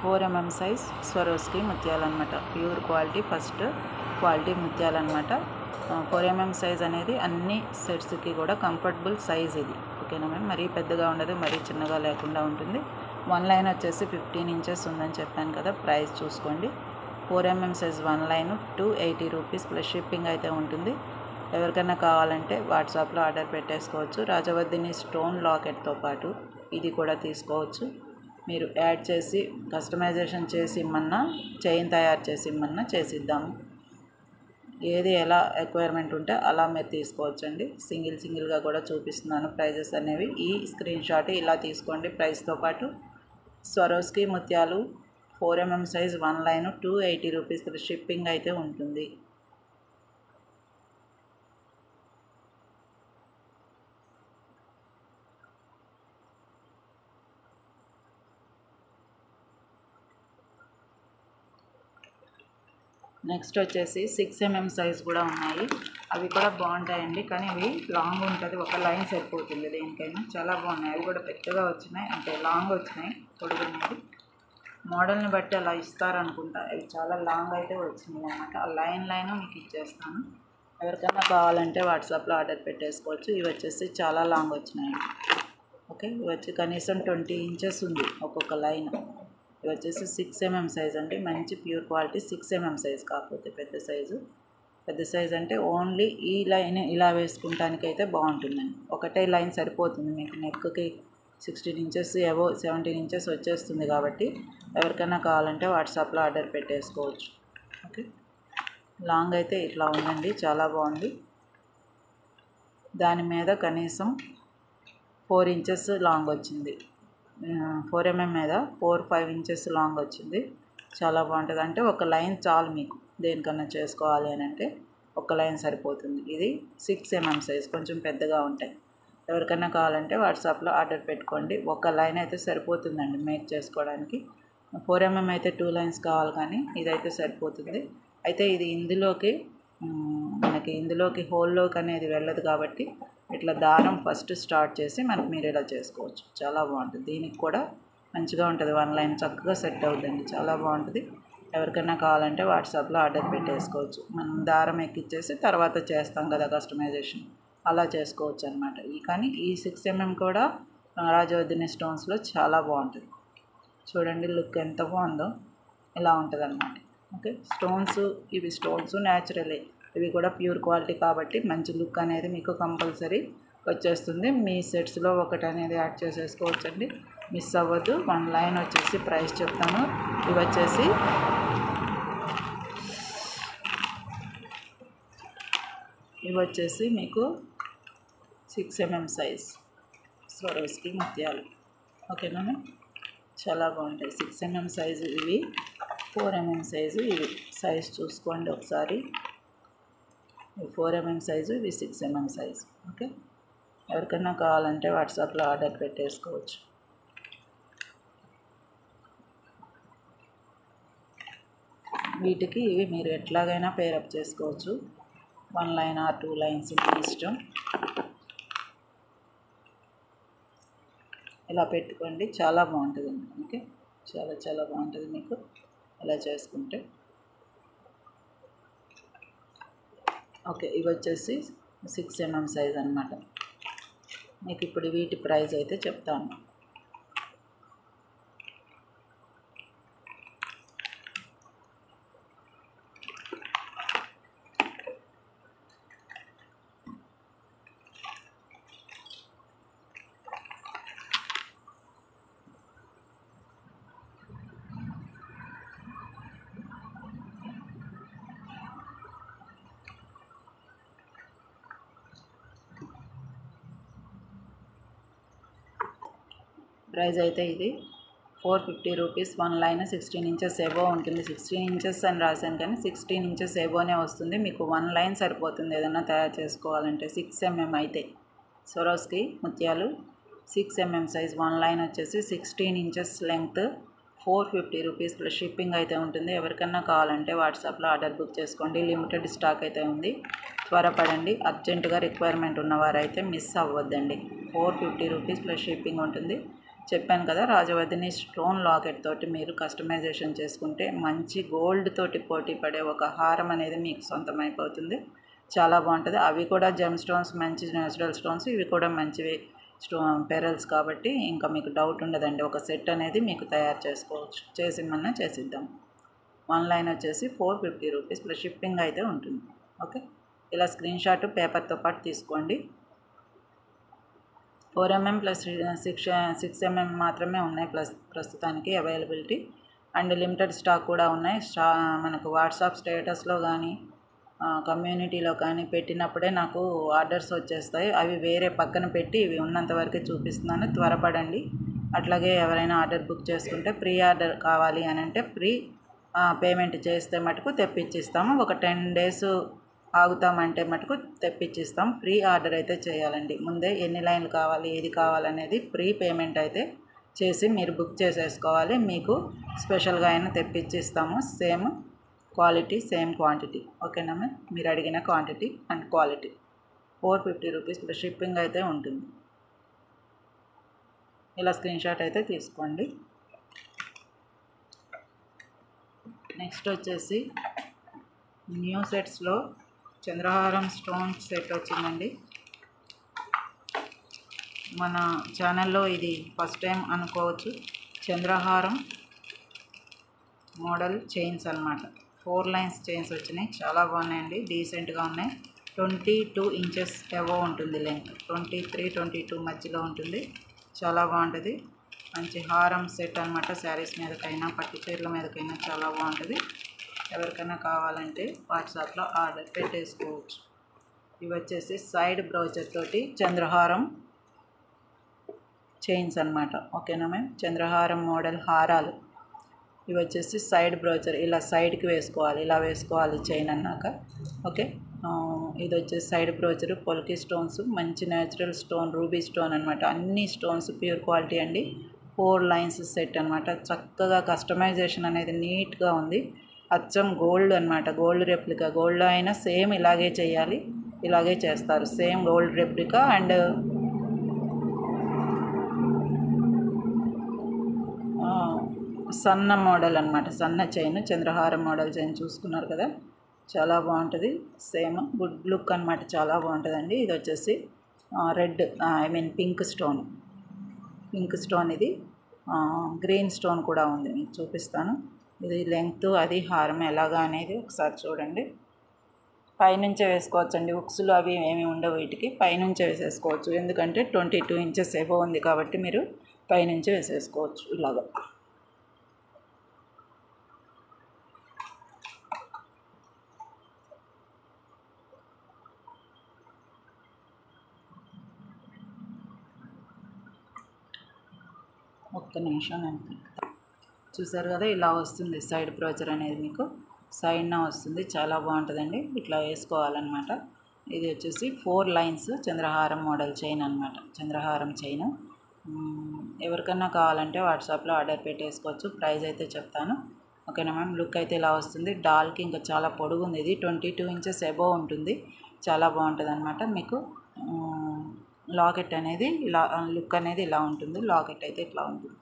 4 mm size Swarovski ముత్యాలన్నమాట. ప్యూర్ క్వాలిటీ, ఫస్ట్ క్వాలిటీ ముత్యాలన్నమాట. 4 mm సైజ్ అనేది అన్ని సెట్స్కి కూడా కంఫర్టబుల్ సైజ్ ఇది, ఓకేనా మ్యామ్. మరీ పెద్దగా ఉండదు, మరీ చిన్నగా లేకుండా ఉంటుంది. వన్ లైన్ వచ్చేసి 15 ఇంచెస్ ఉందని చెప్పాను కదా. ప్రైస్ చూసుకోండి. 4 mm size one line 280 rupees plus shipping అయితే ఉంటుంది. ఎవరికైనా కావాలంటే వాట్సాప్లో ఆర్డర్ పెట్టేసుకోవచ్చు. రాజవర్ధిని స్టోన్ లాకెట్తో పాటు ఇది కూడా తీసుకోవచ్చు. మీరు యాడ్ చేసి కస్టమైజేషన్ చేసి ఇమ్మన్నా, చైన్ తయారు చేసి ఇమ్మన్నా చేసిద్దాము. ఏది ఎలా రిక్వైర్మెంట్ ఉంటే అలా మీరు తీసుకోవచ్చండి. సింగిల్గా కూడా చూపిస్తున్నాను ప్రైజెస్ అనేవి. ఈ స్క్రీన్ షాట్ ఇలా తీసుకోండి ప్రైస్తో పాటు. స్వరోస్కి ముత్యాలు 4 mm size one line 280 rupees shipping అయితే ఉంటుంది. నెక్స్ట్ వచ్చేసి 6 mm సైజ్ కూడా ఉన్నాయి. అవి కూడా బాగుంటాయండి, కానీ ఇవి లాంగ్ ఉంటుంది. ఒక లైన్ సరిపోతుంది దేనికైనా. చాలా బాగున్నాయి. అవి కూడా పెద్దగా వచ్చినాయి, అంటే లాంగ్ వచ్చినాయి. పొడుగు అనేది మోడల్ని బట్టి అలా ఇస్తారనుకుంటా. ఇవి చాలా లాంగ్ అయితే వచ్చినాయి అన్నమాట. ఆ లైన్ మీకు ఇచ్చేస్తాను. ఎవరికైనా కావాలంటే వాట్సాప్లో ఆర్డర్ పెట్టేసుకోవచ్చు. ఇవి వచ్చేసి చాలా లాంగ్ వచ్చినాయి. ఓకే, ఇవి వచ్చి కనీసం 20 ఇంచెస్ ఉంది ఒక్కొక్క లైన్. ఇవి వచ్చేసి 6 mm సైజ్ అండి. మంచి ప్యూర్ క్వాలిటీ 6 mm సైజ్, కాకపోతే పెద్ద సైజ్ అంటే ఓన్లీ ఈ లైన్ ఇలా వేసుకుంటానికైతే బాగుంటుందండి. ఒకటే లైన్ సరిపోతుంది మీకు. నెక్కి 16 ఇంచెస్ ఏవో 17 ఇంచెస్ వచ్చేస్తుంది కాబట్టి ఎవరికైనా కావాలంటే వాట్సాప్లో ఆర్డర్ పెట్టేసుకోవచ్చు. ఓకే, లాంగ్ అయితే ఇట్లా ఉందండి, చాలా బాగుంది. దాని మీద కనీసం 4 ఇంచెస్ లాంగ్ వచ్చింది. 4 mm మీద 4-5 ఇంచెస్ లాంగ్ వచ్చింది. చాలా బాగుంటుంది. అంటే ఒక లైన్ చాలు మీకు దేనికన్నా చేసుకోవాలి అని అంటే ఒక లైన్ సరిపోతుంది. ఇది 6 mm సైజ్, కొంచెం పెద్దగా ఉంటాయి. ఎవరికైనా కావాలంటే వాట్సాప్లో ఆర్డర్ పెట్టుకోండి. ఒక లైన్ అయితే సరిపోతుందండి మేక్ చేసుకోవడానికి. 4 mm అయితే 2 లైన్స్ కావాలి, కానీ ఇదైతే సరిపోతుంది. అయితే ఇది ఇందులోకి హోల్లోకి అనేది వెళ్ళదు కాబట్టి ఇట్లా దారం ఫస్ట్ స్టార్ట్ చేసి మీరు ఇలా చేసుకోవచ్చు. చాలా బాగుంటుంది. దీనికి కూడా మంచిగా ఉంటుంది. వన్ లైన్ చక్కగా సెట్ అవుతుంది, చాలా బాగుంటుంది. ఎవరికైనా కావాలంటే వాట్సాప్లో ఆర్డర్ పెట్టేసుకోవచ్చు. మనం దారం ఎక్కిచ్చేసి తర్వాత చేస్తాం కదా కస్టమైజేషన్, అలా చేసుకోవచ్చు అనమాట. కానీ ఈ 6 mm కూడా రాజవర్ధిని స్టోన్స్లో చాలా బాగుంటుంది. చూడండి లుక్ ఎంత బాగుందో, ఇలా ఉంటుంది అన్నమాట. ఓకే, ఇవి స్టోన్స్ న్యాచురలే, ఇవి కూడా ప్యూర్ క్వాలిటీ కాబట్టి మంచి లుక్ అనేది మీకు కంపల్సరీ వచ్చేస్తుంది. మీ సెట్స్లో ఒకటి అనేది యాడ్ చేసేసుకోవచ్చండి, మిస్ అవ్వద్దు. వన్ లైన్ వచ్చేసి ప్రైస్ చెప్తాను. ఇవి వచ్చేసి మీకు 6 mm సైజ్ స్వరోస్కి ముత్యాలు, ఓకేనా. చాలా బాగుంటాయి. 6 mm సైజు ఇవి, 4 mm సైజు ఇవి. సైజ్ చూసుకోండి ఒకసారి. 4 mm సైజు, ఇవి 6 mm సైజు. ఓకే, ఎవరికైనా కావాలంటే వాట్సాప్లో ఆర్డర్ పెట్టేసుకోవచ్చు. వీటికి ఇవి మీరు ఎట్లాగైనా పేరప్ చేసుకోవచ్చు. 1 లైన్ ఆర్ 2 లైన్స్ మీ ఇష్టం. ఇలా పెట్టుకోండి, చాలా బాగుంటుంది. ఓకే, చాలా బాగుంటుంది మీకు ఇలా చేసుకుంటే. ఓకే, ఇవి వచ్చేసి 6 mm సైజ్ అనమాట. మీకు ఇప్పుడు వీటి ప్రైస్ అయితే చెప్తాను. ప్రైస్ అయితే ఇది 450 రూపీస్. 1 లైన్ 16 ఇంచెస్ ఎబో ఉంటుంది. 16 ఇంచెస్ అని రాశాను కానీ 16 ఇంచెస్ ఎబోనే వస్తుంది. మీకు 1 లైన్ సరిపోతుంది ఏదైనా తయారు చేసుకోవాలంటే. 6 mm అయితే సొరోస్కి ముత్యాలు 6 mm సైజ్ 1 లైన్ వచ్చేసి 16 inches length 450 rupees plus shipping అయితే ఉంటుంది. ఎవరికన్నా కావాలంటే వాట్సాప్లో ఆర్డర్ బుక్ చేసుకోండి. లిమిటెడ్ స్టాక్ అయితే ఉంది, త్వరపడండి. అర్జెంటుగా రిక్వైర్మెంట్ ఉన్నవారైతే మిస్ అవ్వద్దండి. 450 రూపీస్ ప్లస్ షిప్పింగ్ ఉంటుంది. చెప్పాను కదా, రాజవర్ధిని స్టోన్ లాకెట్ తోటి మీరు కస్టమైజేషన్ చేసుకుంటే మంచి గోల్డ్ తోటి పోటీ పడే ఒక హారం అనేది మీకు సొంతమైపోతుంది. చాలా బాగుంటుంది. అవి కూడా జెమ్ స్టోన్స్, మంచి న్యాచురల్ స్టోన్స్. ఇవి కూడా మంచివి పెరల్స్ కాబట్టి ఇంకా మీకు డౌట్ ఉండదండి. ఒక సెట్ అనేది మీకు తయారు చేసుకోవచ్చు. చేసిమన్నా చేసిద్దాం. 1 లైన్ వచ్చేసి 450 రూపీస్ ప్లస్ షిప్పింగ్ అయితే ఉంటుంది. ఓకే, ఇలా స్క్రీన్ షాట్ పేపర్తో పాటు తీసుకోండి. 4 mm ప్లస్ 6 mm మాత్రమే ఉన్నాయి ప్రస్తుతానికి అవైలబిలిటీ. అండ్ లిమిటెడ్ స్టాక్ కూడా ఉన్నాయి. మనకు వాట్సాప్ స్టేటస్లో కానీ కమ్యూనిటీలో కానీ పెట్టినప్పుడే నాకు ఆర్డర్స్ వచ్చేస్తాయి. అవి వేరే పక్కన పెట్టి ఇవి ఉన్నంత వరకే చూపిస్తున్నాను, త్వరపడండి. అట్లాగే ఎవరైనా ఆర్డర్ బుక్ చేసుకుంటే ప్రీ ఆర్డర్ కావాలి అని అంటే ప్రీ పేమెంట్ చేస్తే మటుకు తెప్పించిస్తాము. ఒక 10 days ఆగుతామంటే మటుకు తెప్పించిస్తాం. ప్రీ ఆర్డర్ అయితే చేయాలండి. ముందే ఎన్ని లైన్లు కావాలి, ఏది కావాలనేది ప్రీ పేమెంట్ అయితే చేసి మీరు బుక్ చేసేసుకోవాలి. మీకు స్పెషల్గా అయినా తెప్పించిస్తాము. Same quality, same quantity. ఓకేనా మ్యామ్? మీరు అడిగిన quantity and quality. 450 rupees plus shipping అయితే ఉంటుంది. ఇలా స్క్రీన్ షాట్ అయితే తీసుకోండి. నెక్స్ట్ వచ్చేసి న్యూ సెట్స్లో చంద్రహారం స్టోన్ సెట్ వచ్చిందండి. మన ఛానల్లో ఇది ఫస్ట్ టైం అనుకోవచ్చు. చంద్రహారం మోడల్ చైన్స్ అన్నమాట. 4 లైన్స్ చైన్స్ వచ్చినాయి. చాలా బాగున్నాయండి, డీసెంట్గా ఉన్నాయి. 22 ఇంచెస్ ఎబో ఉంటుంది లెంత్. 23, 22 మధ్యలో ఉంటుంది. చాలా బాగుంటుంది. మంచి హారం సెట్ అనమాట. శారీస్ మీదకైనా పట్టు చీరల మీదకైనా చాలా బాగుంటుంది. ఎవరికైనా కావాలంటే వాట్సాప్లో ఆర్డర్ పెట్టేసుకోవచ్చు. ఇవి వచ్చేసి సైడ్ బ్రౌచర్ తోటి చంద్రహారం చైన్స్ అనమాట. ఓకేనా మ్యామ్? చంద్రహారం మోడల్ హారాలు. ఇవి వచ్చేసి సైడ్ బ్రౌచర్. ఇలా సైడ్కి వేసుకోవాలి, ఇలా వేసుకోవాలి చైన్ అన్నాక. ఓకే, ఇది వచ్చేసి సైడ్ బ్రౌచర్. పొల్కి స్టోన్స్, మంచి న్యాచురల్ స్టోన్, రూబీ స్టోన్ అనమాట. అన్ని స్టోన్స్ ప్యూర్ క్వాలిటీ అండి. 4 లైన్స్ సెట్ అనమాట. చక్కగా కస్టమైజేషన్ అనేది నీట్గా ఉంది. అచ్చం గోల్డ్ అనమాట. Gold replica. గోల్డ్ అయినా సేమ్ ఇలాగే చేయాలి, ఇలాగే చేస్తారు. Same gold replica. అండ్ సన్న మోడల్ అనమాట. సన్న చైన్, చంద్రహారం మోడల్ చైన్ చూసుకున్నారు కదా, చాలా బాగుంటుంది. సేమ్ గుడ్ లుక్ అనమాట. చాలా బాగుంటుందండి. ఇది వచ్చేసి red, pink stone. Pink stone ఇది. గ్రీన్ స్టోన్ కూడా ఉంది, మీకు చూపిస్తాను. ఇది లెంగ్త్, అది హారం ఎలాగా అనేది ఒకసారి చూడండి. పైనుంచే వేసుకోవచ్చండి. ఉక్సులు అవి ఏమి ఉండవు వీటికి. పైనుంచే వేసేసుకోవచ్చు. ఎందుకంటే 22 ఇంచెస్ ఎబో ఉంది కాబట్టి మీరు పైనుంచే వేసేసుకోవచ్చు ఇలాగా. ఒక్క నిమిషం అంతే. చూసారు కదా, ఇలా వస్తుంది సైడ్ బ్రోచర్ అనేది. మీకు సైడ్న వస్తుంది. చాలా బాగుంటుందండి. ఇట్లా వేసుకోవాలన్నమాట. ఇది వచ్చేసి 4 లైన్స్ చంద్రహారం మోడల్ చైన్ అనమాట. చంద్రహారం చైన్. ఎవరికన్నా కావాలంటే వాట్సాప్లో ఆర్డర్ పెట్టేసుకోవచ్చు. ప్రైస్ అయితే చెప్తాను. ఓకేనా మ్యామ్? లుక్ అయితే ఇలా వస్తుంది. డాల్కి ఇంకా చాలా పొడుగు ఉంది. ఇది 22 ఇంచెస్ ఎబో ఉంటుంది. చాలా బాగుంటుంది అనమాట. మీకు లాకెట్ అనేది ఇలా, లుక్ అనేది ఇలా ఉంటుంది. లాకెట్ అయితే ఇట్లా ఉంటుంది.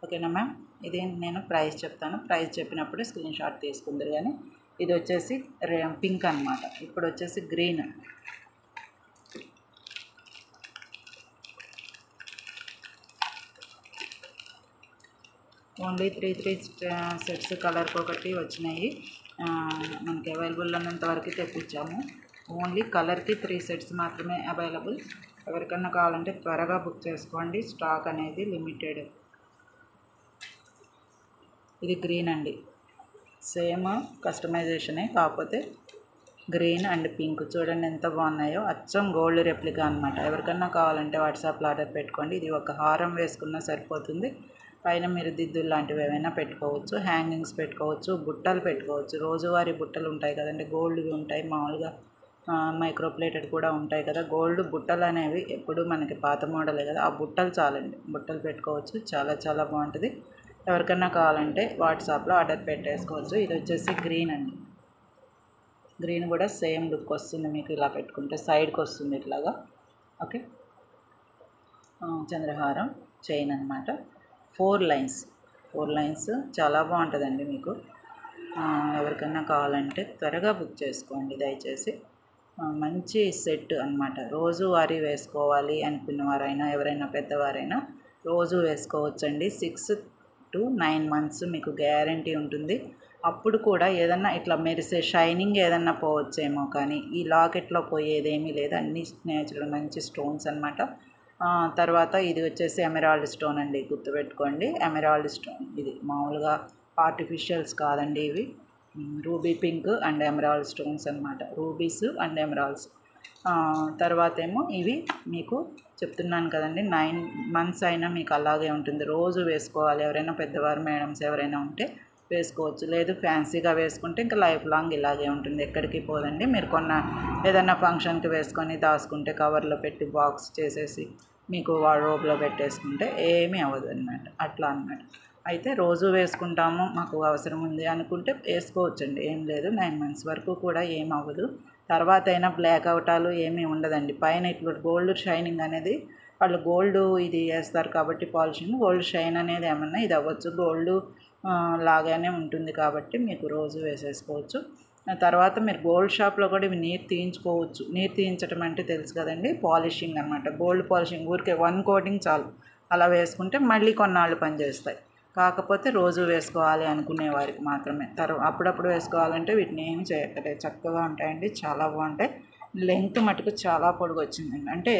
ఓకేనా మ్యామ్? ఇది నేను ప్రైస్ చెప్తాను. ప్రైస్ చెప్పినప్పుడే స్క్రీన్ షాట్ తీసుకుందరు కానీ ఇది వచ్చేసి పింక్ అనమాట. ఇప్పుడు వచ్చేసి గ్రీన్. ఓన్లీ 3 సెట్స్ కలర్కి ఒకటి వచ్చినాయి. మనకి అవైలబుల్ ఉన్నంత వరకు తెప్పించాము. ఓన్లీ కలర్కి 3 సెట్స్ మాత్రమే అవైలబుల్. ఎవరికన్నా కావాలంటే త్వరగా బుక్ చేసుకోండి. స్టాక్ అనేది లిమిటెడ్. ఇది గ్రీన్ అండి. సేమ్ కస్టమైజేషనే, కాకపోతే గ్రీన్ అండ్ పింక్ చూడండి ఎంత బాగున్నాయో. అచ్చం గోల్డ్ రెప్లికా అనమాట. ఎవరికన్నా కావాలంటే వాట్సాప్లో ఆర్డర్ పెట్టుకోండి. ఇది ఒక హారం వేసుకున్నా సరిపోతుంది. పైన మీరు దిద్దులు లాంటివి ఏమైనా పెట్టుకోవచ్చు, హ్యాంగింగ్స్ పెట్టుకోవచ్చు, బుట్టలు పెట్టుకోవచ్చు. రోజువారీ బుట్టలు ఉంటాయి కదండి, గోల్డ్వి ఉంటాయి, మామూలుగా మైక్రో ప్లేటెడ్ కూడా ఉంటాయి కదా. గోల్డ్ బుట్టలు అనేవి ఎప్పుడు మనకి పాత మోడలే కదా, ఆ బుట్టలు చాలండి. బుట్టలు పెట్టుకోవచ్చు. చాలా చాలా బాగుంటుంది. ఎవరికన్నా కావాలంటే వాట్సాప్లో ఆర్డర్ పెట్టేసుకోవచ్చు. ఇది వచ్చేసి గ్రీన్ అండి. గ్రీన్ కూడా సేమ్ లుక్ వస్తుంది మీకు. ఇలా పెట్టుకుంటే సైడ్కి వస్తుంది ఇట్లాగా. ఓకే, చంద్రహారం చైన్ అనమాట. 4 లైన్స్ చాలా బాగుంటుందండి మీకు. ఎవరికన్నా కావాలంటే త్వరగా బుక్ చేసుకోండి దయచేసి. మంచి సెట్ అనమాట. రోజువారీ వేసుకోవాలి అనుకున్నవారైనా, ఎవరైనా పెద్దవారైనా రోజు వేసుకోవచ్చండి. 6 to 9 months మీకు గ్యారంటీ ఉంటుంది. అప్పుడు కూడా ఏదన్నా ఇట్లా మెరిసే షైనింగ్ ఏదన్నా పోవచ్చేమో, కానీ ఈ లాకెట్లో పోయేదేమీ లేదు. అన్నీ నేచురల్ మంచి స్టోన్స్ అనమాట. తర్వాత ఇది వచ్చేసి ఎమరాల్డ్ స్టోన్ అండి, గుర్తుపెట్టుకోండి. ఎమరాల్డ్ స్టోన్ ఇది మామూలుగా ఆర్టిఫిషియల్స్ కాదండి, ఇవి ruby pink and emerald stones అనమాట. Rubies and emeralds. తర్వాత ఏమో ఇవి మీకు చెప్తున్నాను కదండి, 9 months అయినా మీకు అలాగే ఉంటుంది. రోజు వేసుకోవాలి. ఎవరైనా పెద్దవారు మేడమ్స్ ఎవరైనా ఉంటే వేసుకోవచ్చు. లేదు ఫ్యాన్సీగా వేసుకుంటే ఇంకా లైఫ్ లాంగ్ ఇలాగే ఉంటుంది, ఎక్కడికి పోదండి. మీరు ఏదైనా ఫంక్షన్కి వేసుకొని దాచుకుంటే కవర్లో పెట్టి బాక్స్ చేసేసి మీకు వార్డ్రోబ్లో పెట్టేసుకుంటే ఏమీ అవ్వదు అనమాట. అట్లా అనమాట. అయితే రోజు వేసుకుంటాము, మాకు అవసరం ఉంది అనుకుంటే వేసుకోవచ్చండి, ఏం లేదు. 9 months వరకు కూడా ఏం అవ్వదు. తర్వాత అయినా బ్లాక్ అవుటాలు ఏమీ ఉండదండి. పైన ఇట్లా గోల్డ్ షైనింగ్ అనేది, వాళ్ళు గోల్డ్ ఇది వేస్తారు కాబట్టి పాలిషింగ్, గోల్డ్ షైన్ అనేది ఏమన్నా ఇది అవ్వచ్చు. గోల్డ్ లాగానే ఉంటుంది కాబట్టి మీకు రోజు వేసేసుకోవచ్చు. తర్వాత మీరు గోల్డ్ షాప్లో కూడా ఇవి నీరు తీయించుకోవచ్చు. నీరు తీయించడం అంటే తెలుసు కదండి, పాలిషింగ్ అనమాట. గోల్డ్ పాలిషింగ్ ఊరికే 1 coating చాలు. అలా వేసుకుంటే మళ్ళీ కొన్నాళ్ళు పనిచేస్తాయి. కాకపోతే రోజు వేసుకోవాలి అనుకునే వారికి మాత్రమే. అప్పుడప్పుడు వేసుకోవాలంటే వీటిని ఏమి చేయక్కర్లేదు, చక్కగా ఉంటాయండి, చాలా బాగుంటాయి. లెంగ్త్ మటుకు చాలా పొడుగు వచ్చిందండి. అంటే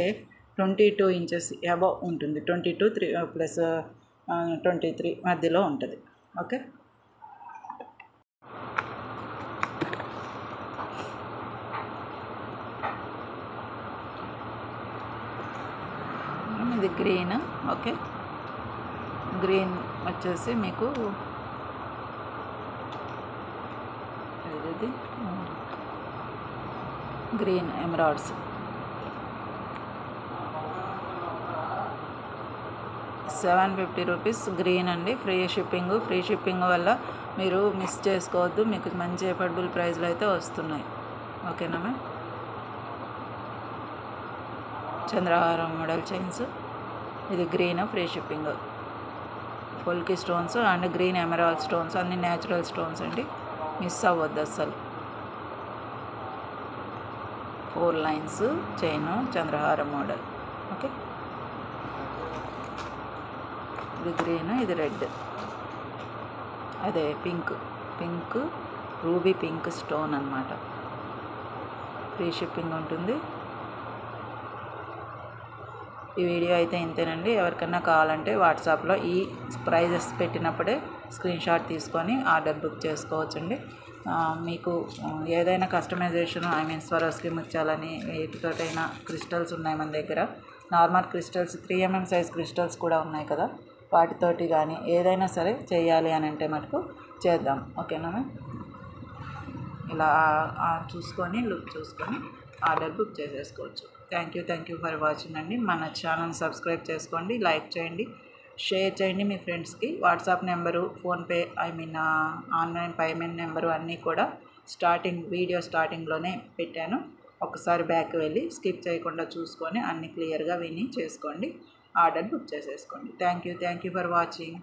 22 inches అబవ్ ఉంటుంది. 22 ప్లస్ 23 మధ్యలో ఉంటుంది. ఓకే, ఇది గ్రీన్. ఓకే, గ్రీన్ వచ్చేసి మీకు ఇది గ్రీన్ ఎమరాల్డ్స్. 750 rupees గ్రీన్ అండి. ఫ్రీ షిప్పింగ్ వల్ల మీరు మిస్ చేసుకోవద్దు. మీకు మంచి ఎఫర్డబుల్ ప్రైస్లో అయితే వస్తున్నాయి. ఓకేనా మ్యామ్. చంద్రహారం మోడల్ చైన్స్. ఇది గ్రీన్, ఫ్రీ షిప్పింగ్. ఫుల్కి stones and green emerald stones, అన్ని న్యాచురల్ స్టోన్స్ అండి, మిస్ అవ్వద్దు అస్సలు. 4 lines చైన్, చంద్రహారం మోడల్. ఓకే, ఇది గ్రీన్, ఇది రెడ్, అదే పింక్ రూబీ పింక్ స్టోన్ అన్నమాట. ఫ్రీ షిప్పింగ్ ఉంటుంది. ఈ వీడియో అయితే ఇంతేనండి. ఎవరికన్నా కావాలంటే వాట్సాప్లో ఈ ప్రైజెస్ పెట్టినప్పుడే స్క్రీన్ షాట్ తీసుకొని ఆర్డర్ బుక్ చేసుకోవచ్చండి. మీకు ఏదైనా కస్టమైజేషన్, స్వరోస్కి ముత్యాలని, వీటితోటైనా క్రిస్టల్స్ ఉన్నాయి మన దగ్గర. Normal crystals 3mm size crystals కూడా ఉన్నాయి కదా, వాటితోటి కానీ ఏదైనా సరే చేయాలి అని అంటే మటుకు చేద్దాం. ఓకేనా మ్యామ్. ఇలా చూసుకొని లుక్ చూసుకొని ఆర్డర్ బుక్ చేసేసుకోవచ్చు. థ్యాంక్ యూ ఫర్ వాచింగ్ అండి. మన ఛానల్ సబ్స్క్రైబ్ చేసుకోండి, లైక్ చేయండి, షేర్ చేయండి మీ ఫ్రెండ్స్కి. WhatsApp number, PhonePe, online payment number అన్నీ కూడా వీడియో స్టార్టింగ్లోనే పెట్టాను. ఒకసారి బ్యాక్ వెళ్ళి స్కిప్ చేయకుండా చూసుకొని అన్నీ క్లియర్గా విని చేసుకోండి, ఆర్డర్ బుక్ చేసేసుకోండి. Thank you for watching.